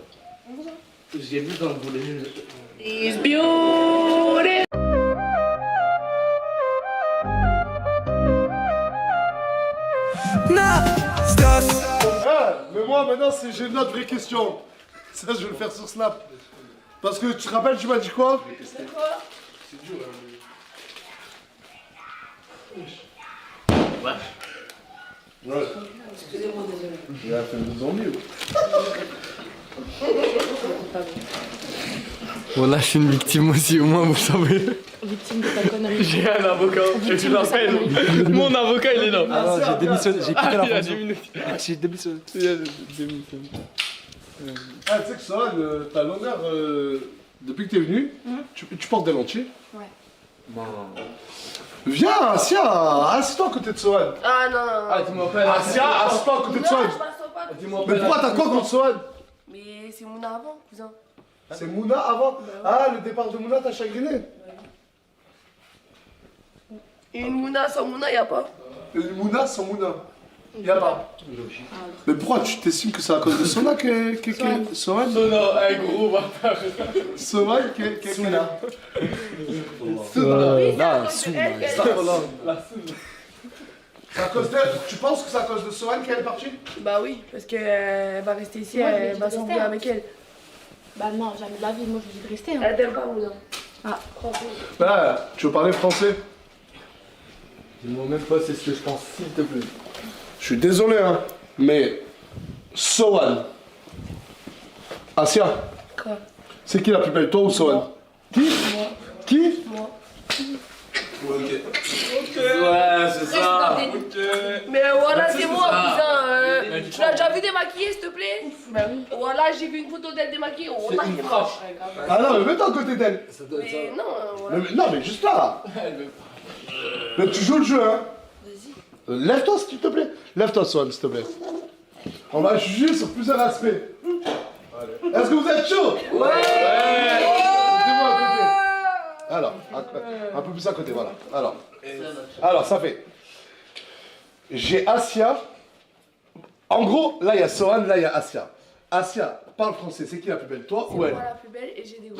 J'ai vu dans le boulet. It's beauty. Mais moi maintenant j'ai une autre vraie question. Ça je vais le faire sur Snap. Parce que tu te rappelles, tu m'as dit quoi? C'est quoi? Ouais. Ouais. Excusez-moi, désolé. Il a fait 2 ans mieux. Voilà, je suis une victime aussi, au moins vous savez. Victime de ta connerie. J'ai un avocat, tu l'appelles. Mon avocat il est là. Ah non, j'ai démissionné, j'ai quitté la il y a France. 10 minutes. J'ai démissionné. Il y a 10 minutes. Ah, tu sais que Sohan, t'as l'honneur, depuis que t'es venu, tu portes des lentilles. Ouais. Bon. Viens, Asia, assieds-toi à côté de Sohan. Ah non, non, non. Ah, tu m'appelles. Asia, assieds-toi à côté de Non, Sohan. je m'assois pas. Mais pourquoi t'as quoi contre Sohan? Mais c'est Mouna avant, cousin. C'est Mouna avant? Ah, le départ de Mouna t'a chagriné? Et une Mouna sans Mouna, y'a pas. Une Mouna sans Mouna? Y'a pas. Mais pourquoi tu t'estimes que c'est à cause de Sona que Sohan? Non, un gros bâtard. Sohan que Souna. Là, Souna. C'est à cause d'elle. Tu penses que c'est à cause de Sohan qu'elle est partie? Bah oui, parce qu'elle va rester ici, Moi, je lui ai elle dit va de s'envoyer rester, avec elle. Bah non, jamais de la vie, moi je lui dis de rester. Hein. Elle t'aime pas, Mouna. Ah, Ah, tu veux parler français? Dis-moi même pas c'est ce que je pense, s'il te plaît. Je suis désolé, hein, mais Sohan. Asia. Quoi? C'est qui la plus belle, toi ou Sohan? Qui? Moi. Qui? Moi. Ouais, c'est ça. Mais voilà, c'est moi, ça. cousin. Tu l'as déjà vu démaquiller, s'il te plaît? bah oui. Voilà, j'ai vu une photo d'elle démaquillée. Oh, là, c'est moche. Ah non, mais mets-toi à côté d'elle. Mais non, voilà. Non, mais juste là. Mais tu joues le jeu, hein. Vas-y. Lève-toi, s'il te plaît. Lève-toi, Sohan, s'il te plaît. On va juger sur plusieurs aspects. Est-ce que vous êtes chaud? Ouais. Mettez-moi à côté. Alors, un peu plus à côté, voilà. Alors, ça fait. J'ai Asia. En gros, là, il y a Sohan, là, il y a Asia. Asia, parle français. C'est qui la plus belle, toi ou elle? Moi la plus belle et j'ai des